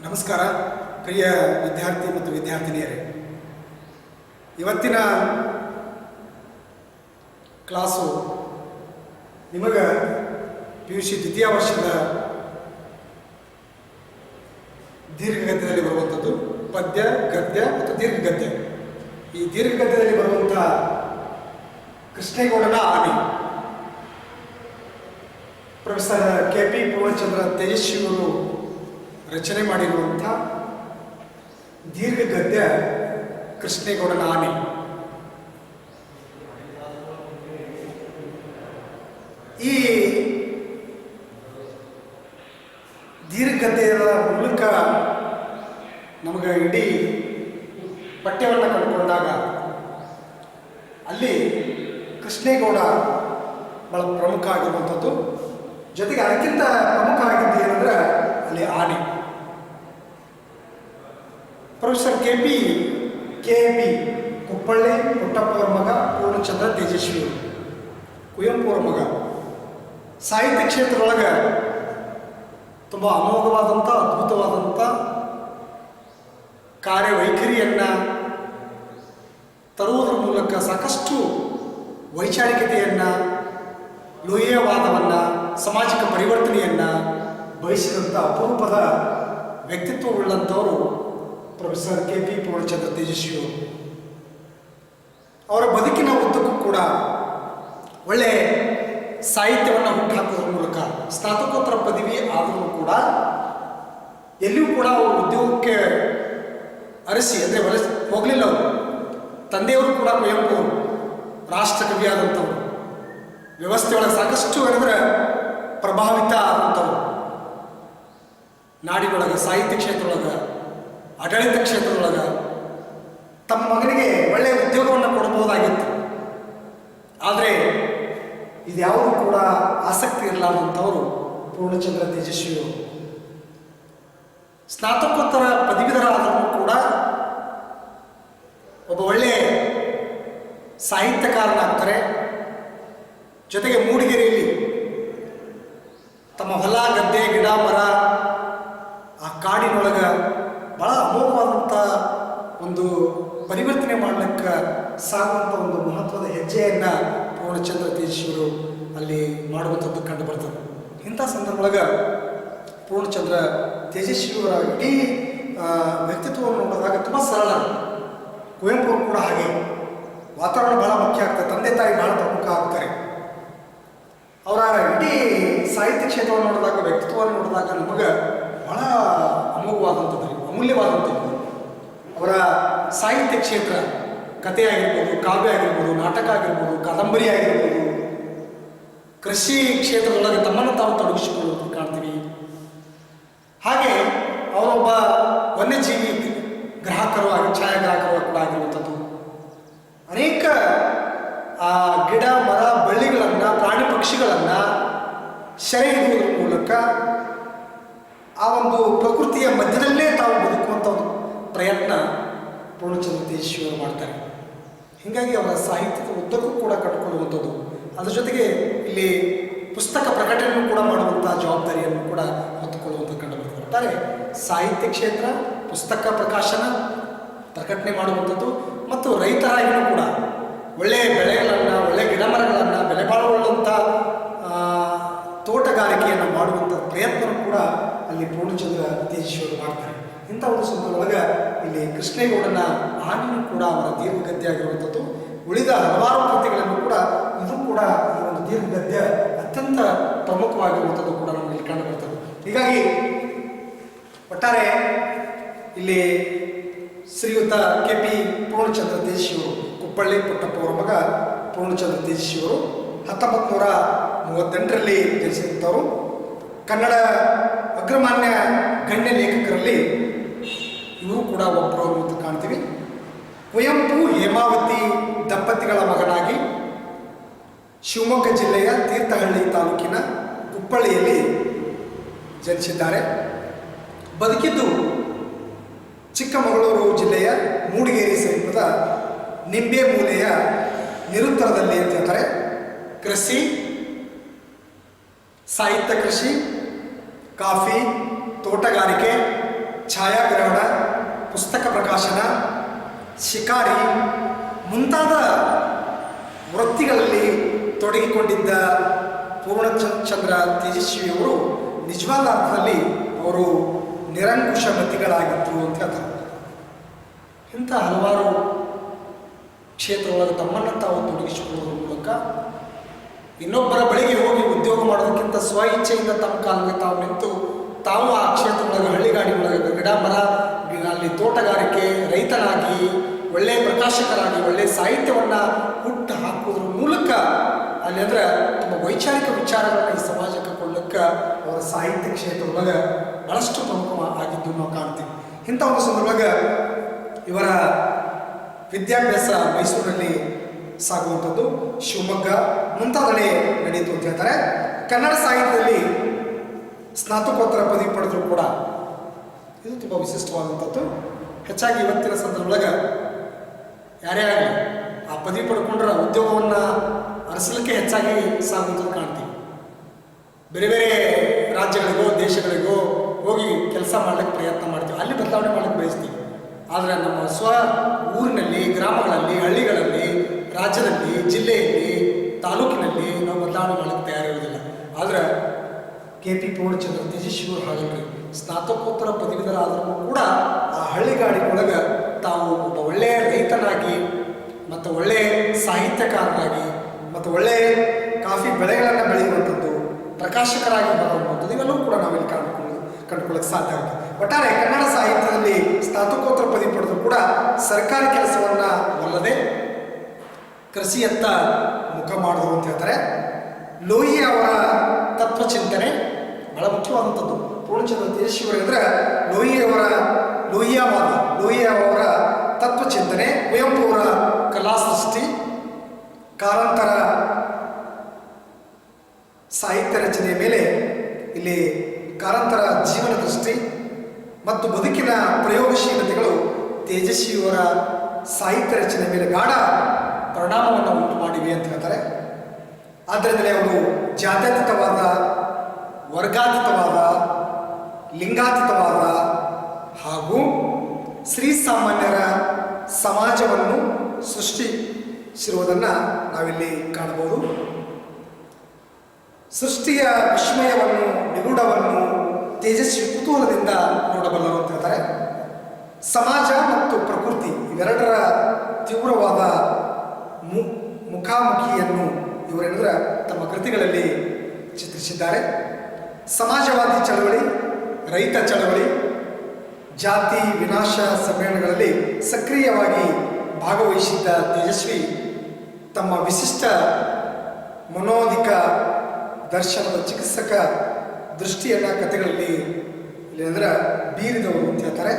ನಮಸ್ಕಾರ ಪ್ರಿಯ ವಿದ್ಯಾರ್ಥಿ ಮತ್ತು ವಿದ್ಯಾರ್ಥಿನಿಯರೇ, ಇವತ್ತಿನ ಕ್ಲಾಸು ನಿಮಗೆ PUC ದ್ವಿತೀಯ ವರ್ಷದ ದೀರ್ಘಗದ್ಯದಲ್ಲಿ ಬರುವಂಥದ್ದು ಪದ್ಯ, ಗದ್ಯ ಮತ್ತು ದೀರ್ಘಗದ್ಯ. ಈ ದೀರ್ಘಗದ್ಯದಲ್ಲಿ ಬರುವಂಥ ಕೃಷ್ಣೇಗೌಡನ ಆನೆ ಪ್ರೊಫೆಸರ್ KP ಪೂರ್ಣಚಂದ್ರ ತೇಜಸ್ವಿಯವರು ರಚನೆ ಮಾಡಿರುವಂಥ ದೀರ್ಘಗದ್ಯ ಕೃಷ್ಣೇಗೌಡನ ಆನೆ. ಈ ದೀರ್ಘಗದ್ಯದ ಮೂಲಕ ನಮಗೆ ಇಡೀ ಪಠ್ಯವನ್ನು ಕಂಡುಕೊಂಡಾಗ ಅಲ್ಲಿ ಕೃಷ್ಣೇಗೌಡ ಬಹಳ ಪ್ರಮುಖ ಆಗಿರುವಂಥದ್ದು. ಜೊತೆಗೆ ಅದಕ್ಕಿಂತ ಪ್ರಮುಖ ಆಗಿದ್ದು ಏನಂದ್ರೆ ಅಲ್ಲಿ ಆನೆ. ಪ್ರೊಫೆಸರ್ KP ಕುಪ್ಪಳ್ಳಿ ಪುಟ್ಟಪ್ಪವರ ಮಗ ಪೂರ್ಣಚಂದ್ರ ತೇಜಸ್ವಿ, ಕುವೆಂಪುವರ ಮಗ. ಸಾಹಿತ್ಯ ಕ್ಷೇತ್ರದೊಳಗೆ ತುಂಬ ಅಮೋಘವಾದಂಥ ಅದ್ಭುತವಾದಂಥ ಕಾರ್ಯವೈಖರಿಯನ್ನು ತರುವುದರ ಮೂಲಕ ಸಾಕಷ್ಟು ವೈಚಾರಿಕತೆಯನ್ನು, ಲೋಹೀಯವಾದವನ್ನು, ಸಾಮಾಜಿಕ ಪರಿವರ್ತನೆಯನ್ನು ಬಯಸಿದಂಥ ಅಪರೂಪದ ವ್ಯಕ್ತಿತ್ವವುಳ್ಳಂಥವರು ಪ್ರೊಫೆಸರ್ KP ಪೂರ್ಣಚಂದ್ರ ತೇಜಸ್ವಿಯವರು. ಅವರ ಬದುಕಿನ ಉದ್ದಕ್ಕೂ ಕೂಡ ಒಳ್ಳೆಯ ಸಾಹಿತ್ಯವನ್ನು ಹುಟ್ಟುಹಾಕೋದ್ರ ಮೂಲಕ ಸ್ನಾತಕೋತ್ತರ ಪದವಿ ಆದರೂ ಕೂಡ ಎಲ್ಲಿಯೂ ಕೂಡ ಅವರು ಉದ್ಯೋಗಕ್ಕೆ ಅರಸಿ ಅಂದರೆ ಹೋಗಲಿಲ್ಲ. ಅವರು ತಂದೆಯವರು ಕೂಡ ಕುವೆಂಪು ಅವರು ರಾಷ್ಟ್ರ ಕವಿಯಾದಂಥವ್ರು, ವ್ಯವಸ್ಥೆಯೊಳಗೆ ಸಾಕಷ್ಟು ಅಂದರೆ ಪ್ರಭಾವಿತ ಆದಂಥವ್ರು. ನಾಡಿನೊಳಗೆ, ಸಾಹಿತ್ಯ ಕ್ಷೇತ್ರದೊಳಗೆ, ಆಡಳಿತ ಕ್ಷೇತ್ರದೊಳಗೆ ತಮ್ಮ ಮಗನಿಗೆ ಒಳ್ಳೆಯ ಉದ್ಯೋಗವನ್ನು ಕೊಡಬಹುದಾಗಿತ್ತು. ಆದರೆ ಇದ್ಯಾವುದೂ ಕೂಡ ಆಸಕ್ತಿ ಇರಲಾರ್ದಂಥವರು ಪೂರ್ಣಚಂದ್ರ ತೇಜಸ್ವಿಯವರು. ಸ್ನಾತಕೋತ್ತರ ಪದವೀಧರಾದರೂ ಕೂಡ ಒಬ್ಬ ಒಳ್ಳೆಯ ಸಾಹಿತ್ಯಕಾರನಾಗ್ತಾರೆ. ಜೊತೆಗೆ ಮೂಡಿಗೆರೆಯಲ್ಲಿ ತಮ್ಮ ಹೊಲ, ಗದ್ದೆ, ಗಿಡ, ಮರ, ಆ ಕಾಡಿನೊಳಗೆ ಬಹಳ ಅಮೋಘವಾದಂಥ ಒಂದು ಪರಿವರ್ತನೆ ಮಾಡಲಿಕ್ಕೆ ಸಾಗುವಂಥ ಒಂದು ಮಹತ್ವದ ಹೆಜ್ಜೆಯನ್ನು ಪೂರ್ಣಚಂದ್ರ ತೇಜಸ್ವಿಯವರು ಅಲ್ಲಿ ಮಾಡುವಂಥದ್ದು ಕಂಡು ಬರ್ತದೆ. ಇಂಥ ಸಂದರ್ಭದೊಳಗೆ ಪೂರ್ಣಚಂದ್ರ ತೇಜಸ್ವಿಯವರ ಇಡೀ ವ್ಯಕ್ತಿತ್ವವನ್ನು ನೋಡಿದಾಗ ತುಂಬ ಸರಳ. ಕುವೆಂಪು ಕೂಡ ಹಾಗೆ. ವಾತಾವರಣ ಬಹಳ ಮುಖ್ಯ ಆಗ್ತದೆ, ತಂದೆ ತಾಯಿ ಬಹಳ ಪ್ರಮುಖ ಆಗ್ತಾರೆ. ಅವರ ಇಡೀ ಸಾಹಿತ್ಯ ಕ್ಷೇತ್ರವನ್ನು ನೋಡಿದಾಗ, ವ್ಯಕ್ತಿತ್ವವನ್ನು ನೋಡಿದಾಗ ನಮಗೆ ಬಹಳ ಅಮೋಘವಾದಂಥದ್ದು, ಅಮೂಲ್ಯವಾದಂಥದ್ದು. ಅವರ ಸಾಹಿತ್ಯ ಕ್ಷೇತ್ರ ಕಥೆ ಆಗಿರ್ಬೋದು, ಕಾವ್ಯ ಆಗಿರ್ಬೋದು, ನಾಟಕ ಆಗಿರ್ಬೋದು, ಕಾದಂಬರಿ ಆಗಿರ್ಬೋದು, ಕೃಷಿ ಕ್ಷೇತ್ರದೊಳಗೆ ತಮ್ಮನ್ನು ತಾವು ತೊಡಗಿಸಿಕೊಳ್ಳುವುದು ಕಾಣ್ತೀವಿ. ಹಾಗೆ ಅವರೊಬ್ಬ ವನ್ಯಜೀವಿ ಗ್ರಾಹಕರು ಆಗಿ, ಛಾಯಾಗ್ರಾಹಕರು ಕೂಡ ಆಗಿರುವಂಥದ್ದು. ಅನೇಕ ಗಿಡ, ಮರ, ಬಳ್ಳಿಗಳನ್ನು, ಪ್ರಾಣಿ ಪಕ್ಷಿಗಳನ್ನು ಸೆರೆ ಹಿಡಿಯುವುದರ ಮೂಲಕ ಆ ಒಂದು ಪ್ರಕೃತಿಯ ಮಧ್ಯದಲ್ಲೇ ತಾವು ಬದುಕುವಂಥ ಒಂದು ಪ್ರಯತ್ನ ಪೂರ್ಣಚಂದ್ರ ತೇಜಸ್ವಿಯವರು ಮಾಡ್ತಾರೆ. ಹೀಗಾಗಿ ಅವರ ಸಾಹಿತ್ಯದ ಉದ್ದಕ್ಕೂ ಕೂಡ ಕಟ್ಟಿಕೊಳ್ಳುವಂಥದ್ದು. ಅದರ ಜೊತೆಗೆ ಇಲ್ಲಿ ಪುಸ್ತಕ ಪ್ರಕಟಣೆಯನ್ನು ಕೂಡ ಮಾಡುವಂಥ ಜವಾಬ್ದಾರಿಯನ್ನು ಕೂಡ ಹೊತ್ತುಕೊಳ್ಳುವಂಥದ್ದು ಕಂಡು ಬರ್ತದೆ. ಒಟ್ಟಾರೆ ಸಾಹಿತ್ಯ ಕ್ಷೇತ್ರ, ಪುಸ್ತಕ ಪ್ರಕಟಣೆ ಮಾಡುವಂಥದ್ದು ಮತ್ತು ರೈತರಾಗಿಯೂ ಕೂಡ ಒಳ್ಳೆಯ ಬೆಳೆಗಳನ್ನು, ಒಳ್ಳೆಯ ಗಿಡಮರಗಳನ್ನು, ಬೆಲೆ ಬಾಳುವಂಥ ತೋಟಗಾರಿಕೆಯನ್ನು ಮಾಡುವಂಥ ಪ್ರಯತ್ನ ಕೂಡ ಅಲ್ಲಿ ಪೂರ್ಣಚಂದ್ರ ತೇಜಸ್ವಿಯವರು ಮಾಡ್ತಾರೆ. ಇಂಥ ಒಂದು ಸಂದರ್ಭದೊಳಗೆ ಇಲ್ಲಿ ಕೃಷ್ಣೇಗೌಡನ ಆನೆಯೂ ಕೂಡ ಅವರ ದೀರ್ಘಗದ್ಯ ಆಗಿರುವಂಥದ್ದು. ಉಳಿದ ಹಲವಾರು ಕೃತಿಗಳನ್ನು ಕೂಡ ಇದು ಕೂಡ ಈ ಒಂದು ದೀರ್ಘಗದ್ಯ ಅತ್ಯಂತ ಪ್ರಮುಖವಾಗಿರುವಂಥದ್ದು ಕೂಡ ನಮಗೆ ಇಲ್ಲಿ ಕಂಡು ಬರ್ತದೆ. ಹೀಗಾಗಿ ಒಟ್ಟಾರೆ ಇಲ್ಲಿ ಶ್ರೀಯುತ KP ಪೂರ್ಣಚಂದ್ರ ತೇಜಸ್ವಿಯವರು, ಕುಪ್ಪಳ್ಳಿ ಪುಟ್ಟಪ್ಪವರ ಮಗ ಪೂರ್ಣಚಂದ್ರ ತೇಜಸ್ವಿಯವರು 1938ರಲ್ಲಿ ಜನಿಸಿದಂಥವರು. ಕನ್ನಡ ಅಗ್ರಮಾನ್ಯ ಗಣ್ಯ ಲೇಖಕರಲ್ಲಿ ಇವರು ಕೂಡ ಒಬ್ಬರು ಅಂತ ಕಾಣ್ತೀವಿ. ಕುವೆಂಪು ಹೇಮಾವತಿ ದಂಪತಿಗಳ ಮಗನಾಗಿ ಶಿವಮೊಗ್ಗ ಜಿಲ್ಲೆಯ ತೀರ್ಥಹಳ್ಳಿ ತಾಲೂಕಿನ ಕುಪ್ಪಳ್ಳಿಯಲ್ಲಿ ಜನಿಸಿದ್ದಾರೆ. ಬದುಕಿದ್ದು ಚಿಕ್ಕಮಗಳೂರು ಜಿಲ್ಲೆಯ ಮೂಡಿಗೆರೆ ಸಮೀಪದ ನಿಂಬೆ ಮೂಲೆಯ ನಿರುತ್ತರದಲ್ಲಿ ಅಂತ ಹೇಳ್ತಾರೆ. ಕೃಷಿ, ಸಾಹಿತ್ಯ ಕೃಷಿ, ಕಾಫಿ, ತೋಟಗಾರಿಕೆ, ಛಾಯಾಗ್ರಹಣ, ಪುಸ್ತಕ ಪ್ರಕಾಶನ, ಶಿಕಾರಿ ಮುಂತಾದ ವೃತ್ತಿಗಳಲ್ಲಿ ತೊಡಗಿಕೊಂಡಿದ್ದ ಪೂರ್ಣಚಂದ್ರ ತೇಜಸ್ವಿಯವರು ನಿಜವಾದ ಅರ್ಥದಲ್ಲಿ ಅವರು ನಿರಂಕುಶ ಮತಿಗಳಾಗಿದ್ದರು ಅಂತ ಹೇಳ್ತಾರೆ. ಇಂಥ ಹಲವಾರು ಕ್ಷೇತ್ರದೊಳಗೆ ತಮ್ಮನ್ನು ತಾವು ತೊಡಗಿಸಿಕೊಳ್ಳುವುದರ ಮೂಲಕ ಇನ್ನೊಬ್ಬರ ಬಳಿಗೆ ಹೋಗಿ ಉದ್ಯೋಗ ಮಾಡೋದಕ್ಕಿಂತ ಸ್ವ ಇಚ್ಛೆಯಿಂದ ತಮ್ಮ ಕಾಲಿಗೆ ತಾವು ನಿಂತು ತಾವು ಆ ಕ್ಷೇತ್ರದೊಳಗೆ ಹಳ್ಳಿಗಾಡಿನೊಳಗೆ ಗಿಡ ಮರ ಅಲ್ಲಿ ತೋಟಗಾರಿಕೆ ರೈತನಾಗಿ ಒಳ್ಳೆಯ ಪ್ರಕಾಶಕರಾಗಿ ಒಳ್ಳೆಯ ಸಾಹಿತ್ಯವನ್ನು ಹುಟ್ಟು ಹಾಕುವುದ್ರ ಮೂಲಕ ಅಲ್ಲಿ ಅಂದರೆ ತುಂಬ ವೈಚಾರಿಕ ವಿಚಾರಗಳನ್ನು ಈ ಸಮಾಜಕ್ಕೆ ಕೊಳ್ಳಕ್ಕೆ ಅವರ ಸಾಹಿತ್ಯ ಕ್ಷೇತ್ರದೊಳಗೆ ಬಹಳಷ್ಟು ಪ್ರಮುಖ ಆಗಿದ್ದು ನಾವು ಕಾಣ್ತೀವಿ. ಇಂಥ ಒಂದು ಸಂದರ್ಭದೊಳಗೆ ಇವರ ವಿದ್ಯಾಭ್ಯಾಸ ಮೈಸೂರಿನಲ್ಲಿ ಸಾಗುವಂಥದ್ದು, ಶಿವಮೊಗ್ಗ ಮುಂತಾದೆಡೆ ನಡೆಯಿತು ಅಂತ ಹೇಳ್ತಾರೆ. ಕನ್ನಡ ಸಾಹಿತ್ಯದಲ್ಲಿ ಸ್ನಾತಕೋತ್ತರ ಪದವಿ ಪಡೆದರೂ ಕೂಡ ಇದು ತುಂಬ ವಿಶಿಷ್ಟವಾದಂಥದ್ದು. ಹೆಚ್ಚಾಗಿ ಇವತ್ತಿನ ಸಂದರ್ಭದೊಳಗೆ ಯಾರೇ ಆಗಲಿ ಆ ಪದವಿ ಪಡ್ಕೊಂಡ್ರೆ ಉದ್ಯೋಗವನ್ನು ಅರಸಲಿಕ್ಕೆ ಹೆಚ್ಚಾಗಿ ಸಾಗುವಂಥದ್ದು ಕಾಣ್ತೀವಿ. ಬೇರೆ ಬೇರೆ ರಾಜ್ಯಗಳಿಗೋ ದೇಶಗಳಿಗೋ ಹೋಗಿ ಕೆಲಸ ಮಾಡಲಿಕ್ಕೆ ಪ್ರಯತ್ನ ಮಾಡ್ತೀವಿ, ಅಲ್ಲಿ ಬದಲಾವಣೆ ಮಾಡಲಿಕ್ಕೆ ಬಯಸ್ತೀವಿ. ಆದರೆ ನಮ್ಮ ಸ್ವ ಊರಿನಲ್ಲಿ, ಗ್ರಾಮಗಳಲ್ಲಿ, ಹಳ್ಳಿಗಳಲ್ಲಿ, ರಾಜ್ಯದಲ್ಲಿ, ಜಿಲ್ಲೆಯಲ್ಲಿ, ತಾಲೂಕಿನಲ್ಲಿ ನಾವು ಬದಲಾವಣೆ ಮಾಡಲಿಕ್ಕೆ ತಯಾರಿರುವುದಿಲ್ಲ. ಆದರೆ KP ಪೂರ್ಣಚಂದ್ರ ತೇಜಸ್ವಿಯವರು ಹಾಗಲ್ರಿ, ಸ್ನಾತಕೋತ್ತರ ಪದವೀಧರಾದರೂ ಕೂಡ ಆ ಹಳ್ಳಿಗಾಡಿನೊಳಗೆ ತಾವು ಒಬ್ಬ ಒಳ್ಳೆಯ ರೈತನಾಗಿ ಮತ್ತು ಒಳ್ಳೆಯ ಸಾಹಿತ್ಯಕಾರರಾಗಿ ಮತ್ತು ಒಳ್ಳೆಯ ಕಾಫಿ ಬೆಳೆಗಳನ್ನು ಬೆಳೆಯುವಂಥದ್ದು, ಪ್ರಕಾಶಕರಾಗಿ ಬರುವಂಥದ್ದು ಇವೆಲ್ಲವೂ ಕೂಡ ನಾವಿಲ್ಲಿ ಕಂಡುಕೊಳ್ಳಕ್ಕೆ ಸಾಧ್ಯ ಆಗುತ್ತೆ. ಒಟ್ಟಾರೆ ಕನ್ನಡ ಸಾಹಿತ್ಯದಲ್ಲಿ ಸ್ನಾತಕೋತ್ತರ ಪದವಿ ಪಡೆದು ಕೂಡ ಸರ್ಕಾರಿ ಕೆಲಸವನ್ನು ಒಲ್ಲದೆ ಕೃಷಿಯತ್ತ ಮುಖ ಮಾಡಿದ್ರು ಅಂತ ಹೇಳ್ತಾರೆ. ಲೋಹಿಯಾ ಅವರ ತತ್ವಚಿಂತನೆ ಬಹಳ ಮುಖ್ಯವಾದಂಥದ್ದು. ಪೂರ್ಣಚಂದ್ರ ತೇಜಸ್ವಿಯವರು ಅಂದರೆ ಲೋಹಿಯಾ ಅವರ ತತ್ವಚಿಂತನೆ, ಕುವೆಂಪು ಅವರ ಕಲಾಸೃಷ್ಟಿ, ಕಾರಂತರ ಸಾಹಿತ್ಯ ರಚನೆಯ ಮೇಲೆ ಇಲ್ಲಿ ಕಾರಂತರ ಜೀವನ ದೃಷ್ಟಿ ಮತ್ತು ಬದುಕಿನ ಪ್ರಯೋಗಶೀಲತೆಗಳು ತೇಜಸ್ವಿಯವರ ಸಾಹಿತ್ಯ ರಚನೆ ಮೇಲೆ ಗಾಢ ಪರಿಣಾಮವನ್ನು ಉಂಟು ಮಾಡಿವೆ ಅಂತ ಹೇಳ್ತಾರೆ. ಆದ್ದರಿಂದಲೇ ಅವರು ಜಾತ್ಯತೀತವಾದ, ವರ್ಗಾತೀತವಾದ, ಲಿಂಗಾತೀತವಾದ ಹಾಗೂ ಶ್ರೀಸಾಮಾನ್ಯರ ಸಮಾಜವನ್ನು ಸೃಷ್ಟಿಸಿರುವುದನ್ನು ನಾವಿಲ್ಲಿ ಕಾಣಬಹುದು. ಸೃಷ್ಟಿಯ ವಿಸ್ಮಯವನ್ನು, ನಿಗೂಢವನ್ನು ತೇಜಸ್ವಿ ಕುತೂಹಲದಿಂದ ನೋಡಬಲ್ಲರು ಅಂತ ಹೇಳ್ತಾರೆ. ಸಮಾಜ ಮತ್ತು ಪ್ರಕೃತಿ ಇವೆರಡರ ತೀವ್ರವಾದ ಮುಖಾಮುಖಿಯನ್ನು ಇವರೆಲ್ಲರ ತಮ್ಮ ಕೃತಿಗಳಲ್ಲಿ ಚಿತ್ರಿಸಿದ್ದಾರೆ. ಸಮಾಜವಾದಿ ಚಳವಳಿ, ರೈತ ಚಳವಳಿ, ಜಾತಿ ವಿನಾಶ ಸಮ್ಮೇಳನಗಳಲ್ಲಿ ಸಕ್ರಿಯವಾಗಿ ಭಾಗವಹಿಸಿದ್ದ ತೇಜಸ್ವಿ ತಮ್ಮ ವಿಶಿಷ್ಟ ಮನೋಧಿಕ ದರ್ಶನದ ಚಿಕಿತ್ಸಕ ದೃಷ್ಟಿಯನ್ನು ಕಥೆಗಳಲ್ಲಿ ಅಂದರೆ ಬೀರಿದವರು ಅಂತ ಹೇಳ್ತಾರೆ.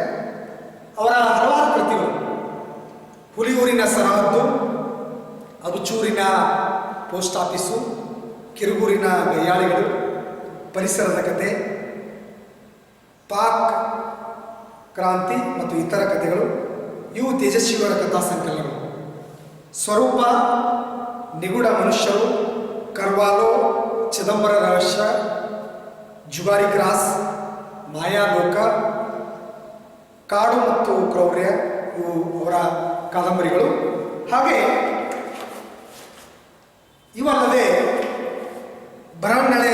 ಅವರ ಹಲವಾರು ಕೃತಿಗಳು ಹುಲಿಯೂರಿನ ಸರಹದ್ದು, ಅಬಚೂರಿನ ಪೋಸ್ಟ್ ಆಫೀಸು, ಕಿರುಗೂರಿನ ಗಯ್ಯಾಳಿಗಳು, ಪರಿಸರದ ಕತೆ, ಪಾಕ್ ಕ್ರಾಂತಿ ಮತ್ತು ಇತರ ಕಥೆಗಳು ಇವು ತೇಜಸ್ವಿಯವರ ಕಥಾ ಸಂಕಲನಗಳು. ಸ್ವರೂಪ, ನಿಗೂಢ ಮನುಷ್ಯರು, ಕರ್ವಾಲೋ, ಚಿದಂಬರ ರಹಸ್ಯ, ಜುಗಾರಿ ಕ್ರಾಸ್, ಮಾಯಾಲೋಕ, ಕಾಡು ಮತ್ತು ಕ್ರೌರ್ಯ ಇವು ಅವರ ಕಾದಂಬರಿಗಳು. ಹಾಗೆ ಇವಲ್ಲದೆ ಬರವಣ್ಣಳೆ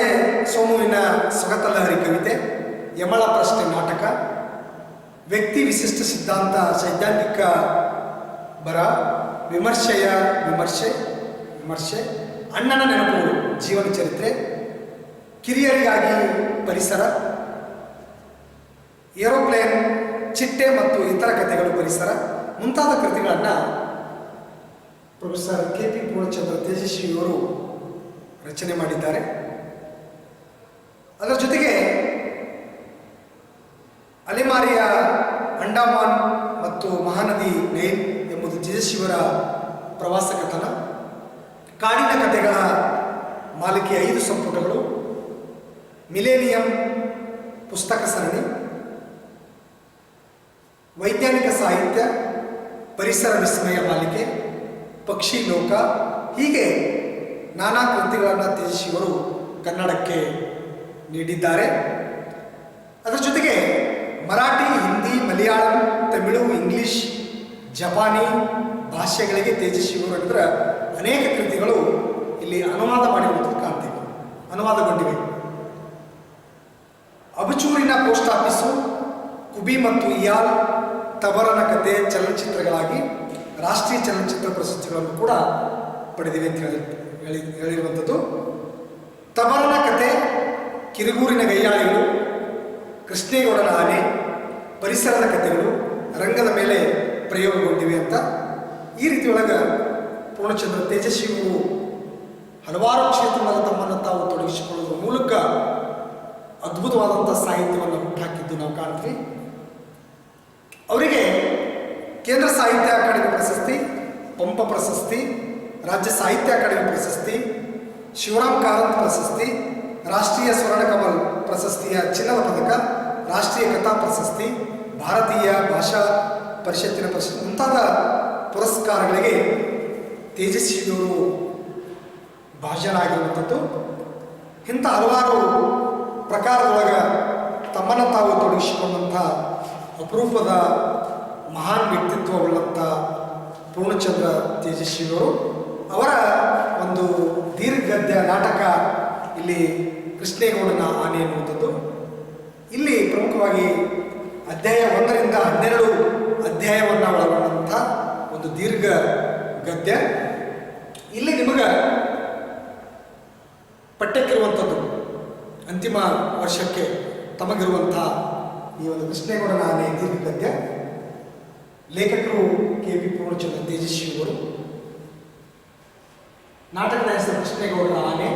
ಸೋಮುವಿನ ಸೊಗತಲಹರಿ ಕವಿತೆ, ಯಮಳ ಪ್ರಶ್ನೆ ನಾಟಕ, ವ್ಯಕ್ತಿ ವಿಶಿಷ್ಟ ಸಿದ್ಧಾಂತ ಸೈದ್ಧಾಂತಿಕ ಬರ, ವಿಮರ್ಶೆಯ ವಿಮರ್ಶೆ, ಅಣ್ಣನ ನೆನಪುಗಳು ಜೀವನ ಚರಿತ್ರೆ, ಕಿರಿಯರಿಗಾಗಿ ಪರಿಸರ, ಏರೋಪ್ಲೇನ್, ಚಿಟ್ಟೆ ಮತ್ತು ಇತರ ಕಥೆಗಳು, ಪರಿಸರ ಮುಂತಾದ ಕೃತಿಗಳನ್ನು ಪ್ರೊಫೆಸರ್ KP ಪೂರ್ಣಚಂದ್ರ ತೇಜಸ್ವಿಯವರು ರಚನೆ ಮಾಡಿದ್ದಾರೆ. ಅದರ ಜೊತೆಗೆ ಅಲೆಮಾರಿಯ ಅಂಡಮಾನ್ ಮತ್ತು ಮಹಾನದಿ ನೈಲ್ ಎಂಬುದು ತೇಜಸ್ವಿಯವರ ಪ್ರವಾಸ ಕಥನ, ಕಾಡಿನ ಕಥೆಗಳ ಮಾಲಿಕೆ 5 ಸಂಪುಟಗಳು, ಮಿಲೇನಿಯಂ ಪುಸ್ತಕ ಸರಣಿ, ವೈಜ್ಞಾನಿಕ ಸಾಹಿತ್ಯ, ಪರಿಸರ ವಿಸ್ಮಯ ಮಾಲಿಕೆ, ಪಕ್ಷಿ ಲೋಕ, ಹೀಗೆ ನಾನಾ ಕೃತಿಗಳನ್ನು ತೇಜಸ್ವಿಯವರು ಕನ್ನಡಕ್ಕೆ ನೀಡಿದ್ದಾರೆ. ಅದರ ಜೊತೆಗೆ ಮರಾಠಿ, ಜಪಾನಿ ಭಾಷೆಗಳಿಗೆ ತೇಜಸ್ವಿಯವರು ಹೇಳಿದ್ರೆ ಅನೇಕ ಕೃತಿಗಳು ಇಲ್ಲಿ ಅನುವಾದ ಮಾಡಿರುವಂಥದ್ದು ಕಾಣ್ತೀವಿ, ಅನುವಾದಗೊಂಡಿವೆ. ಅಬಚೂರಿನ ಪೋಸ್ಟ್ ಆಫೀಸು, ಕುಬಿ ಮತ್ತು ಇಯಾಲ್, ತಬರನ ಕತೆ ಚಲನಚಿತ್ರಗಳಾಗಿ ರಾಷ್ಟ್ರೀಯ ಚಲನಚಿತ್ರ ಪ್ರಶಸ್ತಿಗಳನ್ನು ಕೂಡ ಪಡೆದಿವೆ ಅಂತ ಹೇಳಿರುವಂಥದ್ದು. ತಬರನ ಕತೆ, ಕಿರುಗೂರಿನ ಗಯ್ಯಾಳಿಗಳು, ಕೃಷ್ಣೇಗೌಡನ ಆನೆ, ಪರಿಸರದ ಕಥೆಗಳು ರಂಗದ ಮೇಲೆ ಪ್ರಯೋಗಗೊಂಡಿವೆ ಅಂತ ಈ ರೀತಿ ಒಳಗೆ ಪೂರ್ಣಚಂದ್ರ ತೇಜಸ್ವಿಯವರು ಹಲವಾರು ಕ್ಷೇತ್ರಗಳಲ್ಲಿ ತಮ್ಮನ್ನು ತಾವು ತೊಡಗಿಸಿಕೊಳ್ಳುವ ಮೂಲಕ ಅದ್ಭುತವಾದಂಥ ಸಾಹಿತ್ಯವನ್ನು ಹುಟ್ಟುಹಾಕಿದ್ದು ನಾವು ಕಾಣ್ತೀವಿ. ಅವರಿಗೆ ಕೇಂದ್ರ ಸಾಹಿತ್ಯ ಅಕಾಡೆಮಿ ಪ್ರಶಸ್ತಿ, ಪಂಪ ಪ್ರಶಸ್ತಿ, ರಾಜ್ಯ ಸಾಹಿತ್ಯ ಅಕಾಡೆಮಿ ಪ್ರಶಸ್ತಿ, ಶಿವರಾಮ್ ಕಾರಂತ್ ಪ್ರಶಸ್ತಿ, ರಾಷ್ಟ್ರೀಯ ಸ್ವರ್ಣಕಮಲ್ ಪ್ರಶಸ್ತಿಯ ಚಿನ್ನದ ಪದಕ, ರಾಷ್ಟ್ರೀಯ ಕಥಾ ಪ್ರಶಸ್ತಿ, ಭಾರತೀಯ ಭಾಷಾ ಪರಿಷತ್ತಿನ ಪ್ರಶಸ್ತಿ ಮುಂತಾದ ಪುರಸ್ಕಾರಗಳಿಗೆ ತೇಜಸ್ವಿಯವರು ಭಾಜನರಾಗಿರುವಂಥದ್ದು. ಇಂಥ ಹಲವಾರು ಪ್ರಕಾರದೊಳಗೆ ತಮ್ಮನ್ನು ತಾವು ತೊಡಗಿಸಿಕೊಂಡಂಥ ಅಪರೂಪದ ಮಹಾನ್ ವ್ಯಕ್ತಿತ್ವವುಳ್ಳಂಥ ಪೂರ್ಣಚಂದ್ರ ತೇಜಸ್ವಿಯವರು ಅವರ ಒಂದು ದೀರ್ಘಗದ್ಯ ನಾಟಕ ಇಲ್ಲಿ ಕೃಷ್ಣೇಗೌಡನ ಆನೆ ಎನ್ನುವಂಥದ್ದು. ಇಲ್ಲಿ ಪ್ರಮುಖವಾಗಿ ಅಧ್ಯಾಯ 1ರಿಂದ 12 ಅಧ್ಯಾಯವನ್ನು ಒಳಗೊಂಡಂಥ ಒಂದು ದೀರ್ಘ ಗದ್ಯ. ಇಲ್ಲಿ ನಿಮಗೆ ಪಠ್ಯಕ್ಕಿರುವಂಥದ್ದು ಅಂತಿಮ ವರ್ಷಕ್ಕೆ ತಮಗಿರುವಂಥ ಈ ಒಂದು ಕೃಷ್ಣೇಗೌಡನ ಆನೆ ದೀರ್ಘ ಗದ್ಯ. ಲೇಖಕರು KP ಪೂರ್ಣಚಂದ್ರ ತೇಜಸ್ವಿಯವರು. ನಾಟಕದ ಹೆಸರು ಕೃಷ್ಣೇಗೌಡನ ಆನೆ.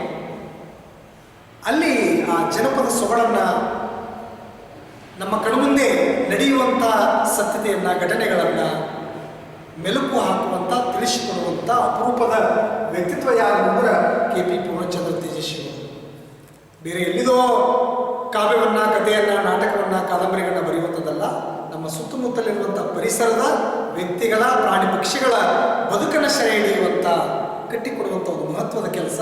ಅಲ್ಲಿ ಆ ಜನಪದ ಸೊಗಡನ್ನು, ನಮ್ಮ ಕಣ್ಮುಂದೆ ನಡೆಯುವಂಥ ಸತ್ಯತೆಯನ್ನು, ಘಟನೆಗಳನ್ನು ಮೆಲುಕು ಹಾಕುವಂಥ, ತಿಳಿಸಿಕೊಡುವಂಥ ಅಪರೂಪದ ವ್ಯಕ್ತಿತ್ವ ಯಾರು ಅಂದ್ರೆ KP ಪೂರ್ಣಚಂದ್ರ ತೇಜಸ್ವಿಯವರು. ಬೇರೆ ಎಲ್ಲಿದೋ ಕಾವ್ಯವನ್ನು, ಕಥೆಯನ್ನು, ನಾಟಕವನ್ನು, ಕಾದಂಬರಿಗಳನ್ನ ಬರೆಯುವಂಥದ್ದಲ್ಲ. ನಮ್ಮ ಸುತ್ತಮುತ್ತಲಿರುವಂಥ ಪರಿಸರದ ವ್ಯಕ್ತಿಗಳ, ಪ್ರಾಣಿ ಪಕ್ಷಿಗಳ ಬದುಕನ್ನು ಸೆರೆ ಹಿಡಿಯುವಂಥ, ಕಟ್ಟಿಕೊಡುವಂಥ ಒಂದು ಮಹತ್ವದ ಕೆಲಸ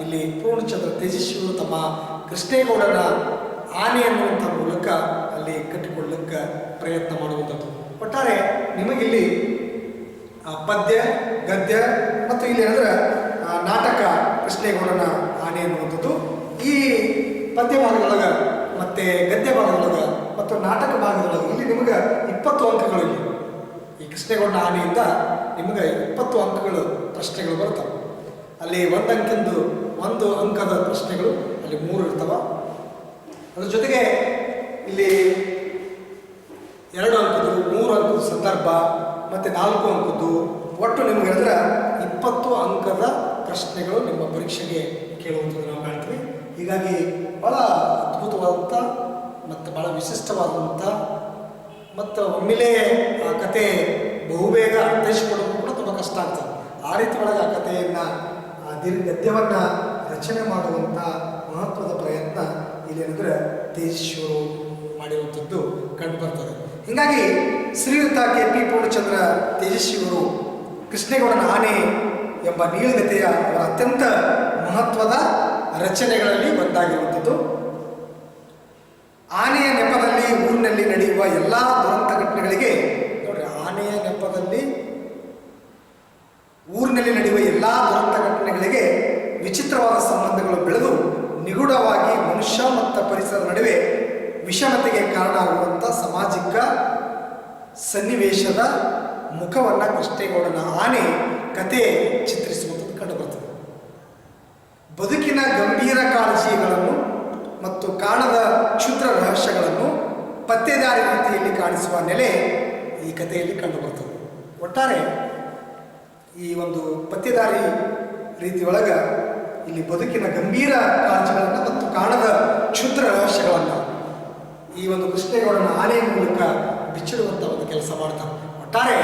ಇಲ್ಲಿ ಪೂರ್ಣಚಂದ್ರ ತೇಜಸ್ವಿಯವರು ತಮ್ಮ ಕೃಷ್ಣೇಗೌಡನ ಆನೆ ಅನ್ನುವಂಥ ಮೂಲಕ ಅಲ್ಲಿ ಕಟ್ಟಿಕೊಳ್ಳಕ್ಕೆ ಪ್ರಯತ್ನ ಮಾಡುವಂಥದ್ದು. ಒಟ್ಟಾರೆ ನಿಮಗಿಲ್ಲಿ ಪದ್ಯ, ಗದ್ಯ ಮತ್ತು ಇಲ್ಲಿ ಅಂದರೆ ನಾಟಕ ಕೃಷ್ಣೇಗೌಡನ ಆನೆ ಅನ್ನುವಂಥದ್ದು. ಈ ಪದ್ಯ ಭಾಗದೊಳಗೆ ಮತ್ತು ಗದ್ಯ ಭಾಗದೊಳಗೆ ಮತ್ತು ನಾಟಕ ಭಾಗದೊಳಗೆ ಇಲ್ಲಿ ನಿಮಗೆ 20 ಅಂಕಗಳು. ಇಲ್ಲಿ ಈ ಕೃಷ್ಣೇಗೌಡನ ಆನೆಯಿಂದ ನಿಮಗೆ 20 ಅಂಕಗಳು ಪ್ರಶ್ನೆಗಳು ಬರ್ತವೆ. ಅಲ್ಲಿ 1 ಅಂಕದ ಪ್ರಶ್ನೆಗಳು ಅಲ್ಲಿ 3 ಇರ್ತವೆ. ಅದ್ರ ಜೊತೆಗೆ ಇಲ್ಲಿ 2 ಅಂಕದ್ದು, 3 ಅಂಕದ ಸಂದರ್ಭ ಮತ್ತು 4 ಅಂಕದ್ದು, ಒಟ್ಟು ನಿಮ್ಗೆ ಹೇಳಿದ್ರೆ 20 ಅಂಕದ ಪ್ರಶ್ನೆಗಳು ನಿಮ್ಮ ಪರೀಕ್ಷೆಗೆ ಕೇಳುವಂಥದ್ದು ನಾವು ಕಾಣ್ತೀವಿ. ಹೀಗಾಗಿ ಭಾಳ ಅದ್ಭುತವಾದಂಥ ಮತ್ತು ಭಾಳ ವಿಶಿಷ್ಟವಾದಂಥ ಮತ್ತು ಒಮ್ಮೆಲೇ ಆ ಕತೆ ಬಹುಬೇಗ ಅರ್ಥೈಸಿಕೊಳ್ಳೋದು ಕೂಡ ತುಂಬ ಕಷ್ಟ ಆಗ್ತದೆ. ಆ ರೀತಿ ಒಳಗೆ ಆ ಕಥೆಯನ್ನು, ಆ ದೀರ್ಘ ಗದ್ಯವನ್ನು ರಚನೆ ಮಾಡುವಂಥ ಮಹತ್ವದ ಪ್ರಯತ್ನ ಇಲ್ಲಿ ಏನಂದರೆ ತೇಜಸ್ವಿಯವರು ಮಾಡಿರುವಂಥದ್ದು ಕಂಡು ಬರ್ತದೆ. ಹೀಗಾಗಿ ಶ್ರೀಯುತ KP ಪೂರ್ಣಚಂದ್ರ ತೇಜಸ್ವಿಯವರು ಕೃಷ್ಣೇಗೌಡನ ಆನೆ ಎಂಬ ನೀಳಗತೆಯ ಅವರ ಅತ್ಯಂತ ಮಹತ್ವದ ರಚನೆಗಳಲ್ಲಿ ಒಂದಾಗಿರುವಂಥದ್ದು. ಆನೆಯ ನೆಪದಲ್ಲಿ ಊರಿನಲ್ಲಿ ನಡೆಯುವ ಎಲ್ಲ ದುರಂತ ಘಟನೆಗಳಿಗೆ, ನೋಡ್ರಿ, ಆನೆಯ ನೆಪದಲ್ಲಿ ಊರಿನಲ್ಲಿ ನಡೆಯುವ ಎಲ್ಲ ದುರಂತ ಘಟನೆಗಳಿಗೆ ವಿಚಿತ್ರವಾದ ಸಂಬಂಧಗಳು ಬೆಳೆದು ನಿಗೂಢವಾಗಿ ಮನುಷ್ಯ ಮತ್ತು ಪರಿಸರದ ನಡುವೆ ವಿಷಮತೆಗೆ ಕಾರಣ ಆಗುವಂಥ ಸಾಮಾಜಿಕ ಸನ್ನಿವೇಶದ ಮುಖವನ್ನು ಕೃಷ್ಣೇಗೌಡನ ಆನೆ ಕತೆ ಚಿತ್ರಿಸುವಂಥದ್ದು ಕಂಡುಬರ್ತದೆ. ಬದುಕಿನ ಗಂಭೀರ ಕಾಳಜಿಗಳನ್ನು ಮತ್ತು ಕಾಣದ ಕ್ಷುದ್ರ ರಹಸ್ಯಗಳನ್ನು ಪತ್ತೆದಾರಿ ರೀತಿಯಲ್ಲಿ ಕಾಣಿಸುವ ನೆಲೆ ಈ ಕಥೆಯಲ್ಲಿ ಕಂಡುಬರ್ತದೆ. ಒಟ್ಟಾರೆ ಈ ಒಂದು ಪತ್ತೆದಾರಿ ರೀತಿಯೊಳಗೆ ಇಲ್ಲಿ ಬದುಕಿನ ಗಂಭೀರ ಕಾಳಜಿಗಳನ್ನು ಮತ್ತು ಕಾಣದ ಕ್ಷುದ್ರ ರಹಸ್ಯಗಳನ್ನು ಈ ಒಂದು ಕೃಷ್ಣೇಗೌಡನ ಆನೆಯ ಮೂಲಕ ಬಿಚ್ಚಿಡುವಂಥ ಒಂದು ಕೆಲಸ ಮಾಡ್ತಾರೆ. ಒಟ್ಟಾರೆ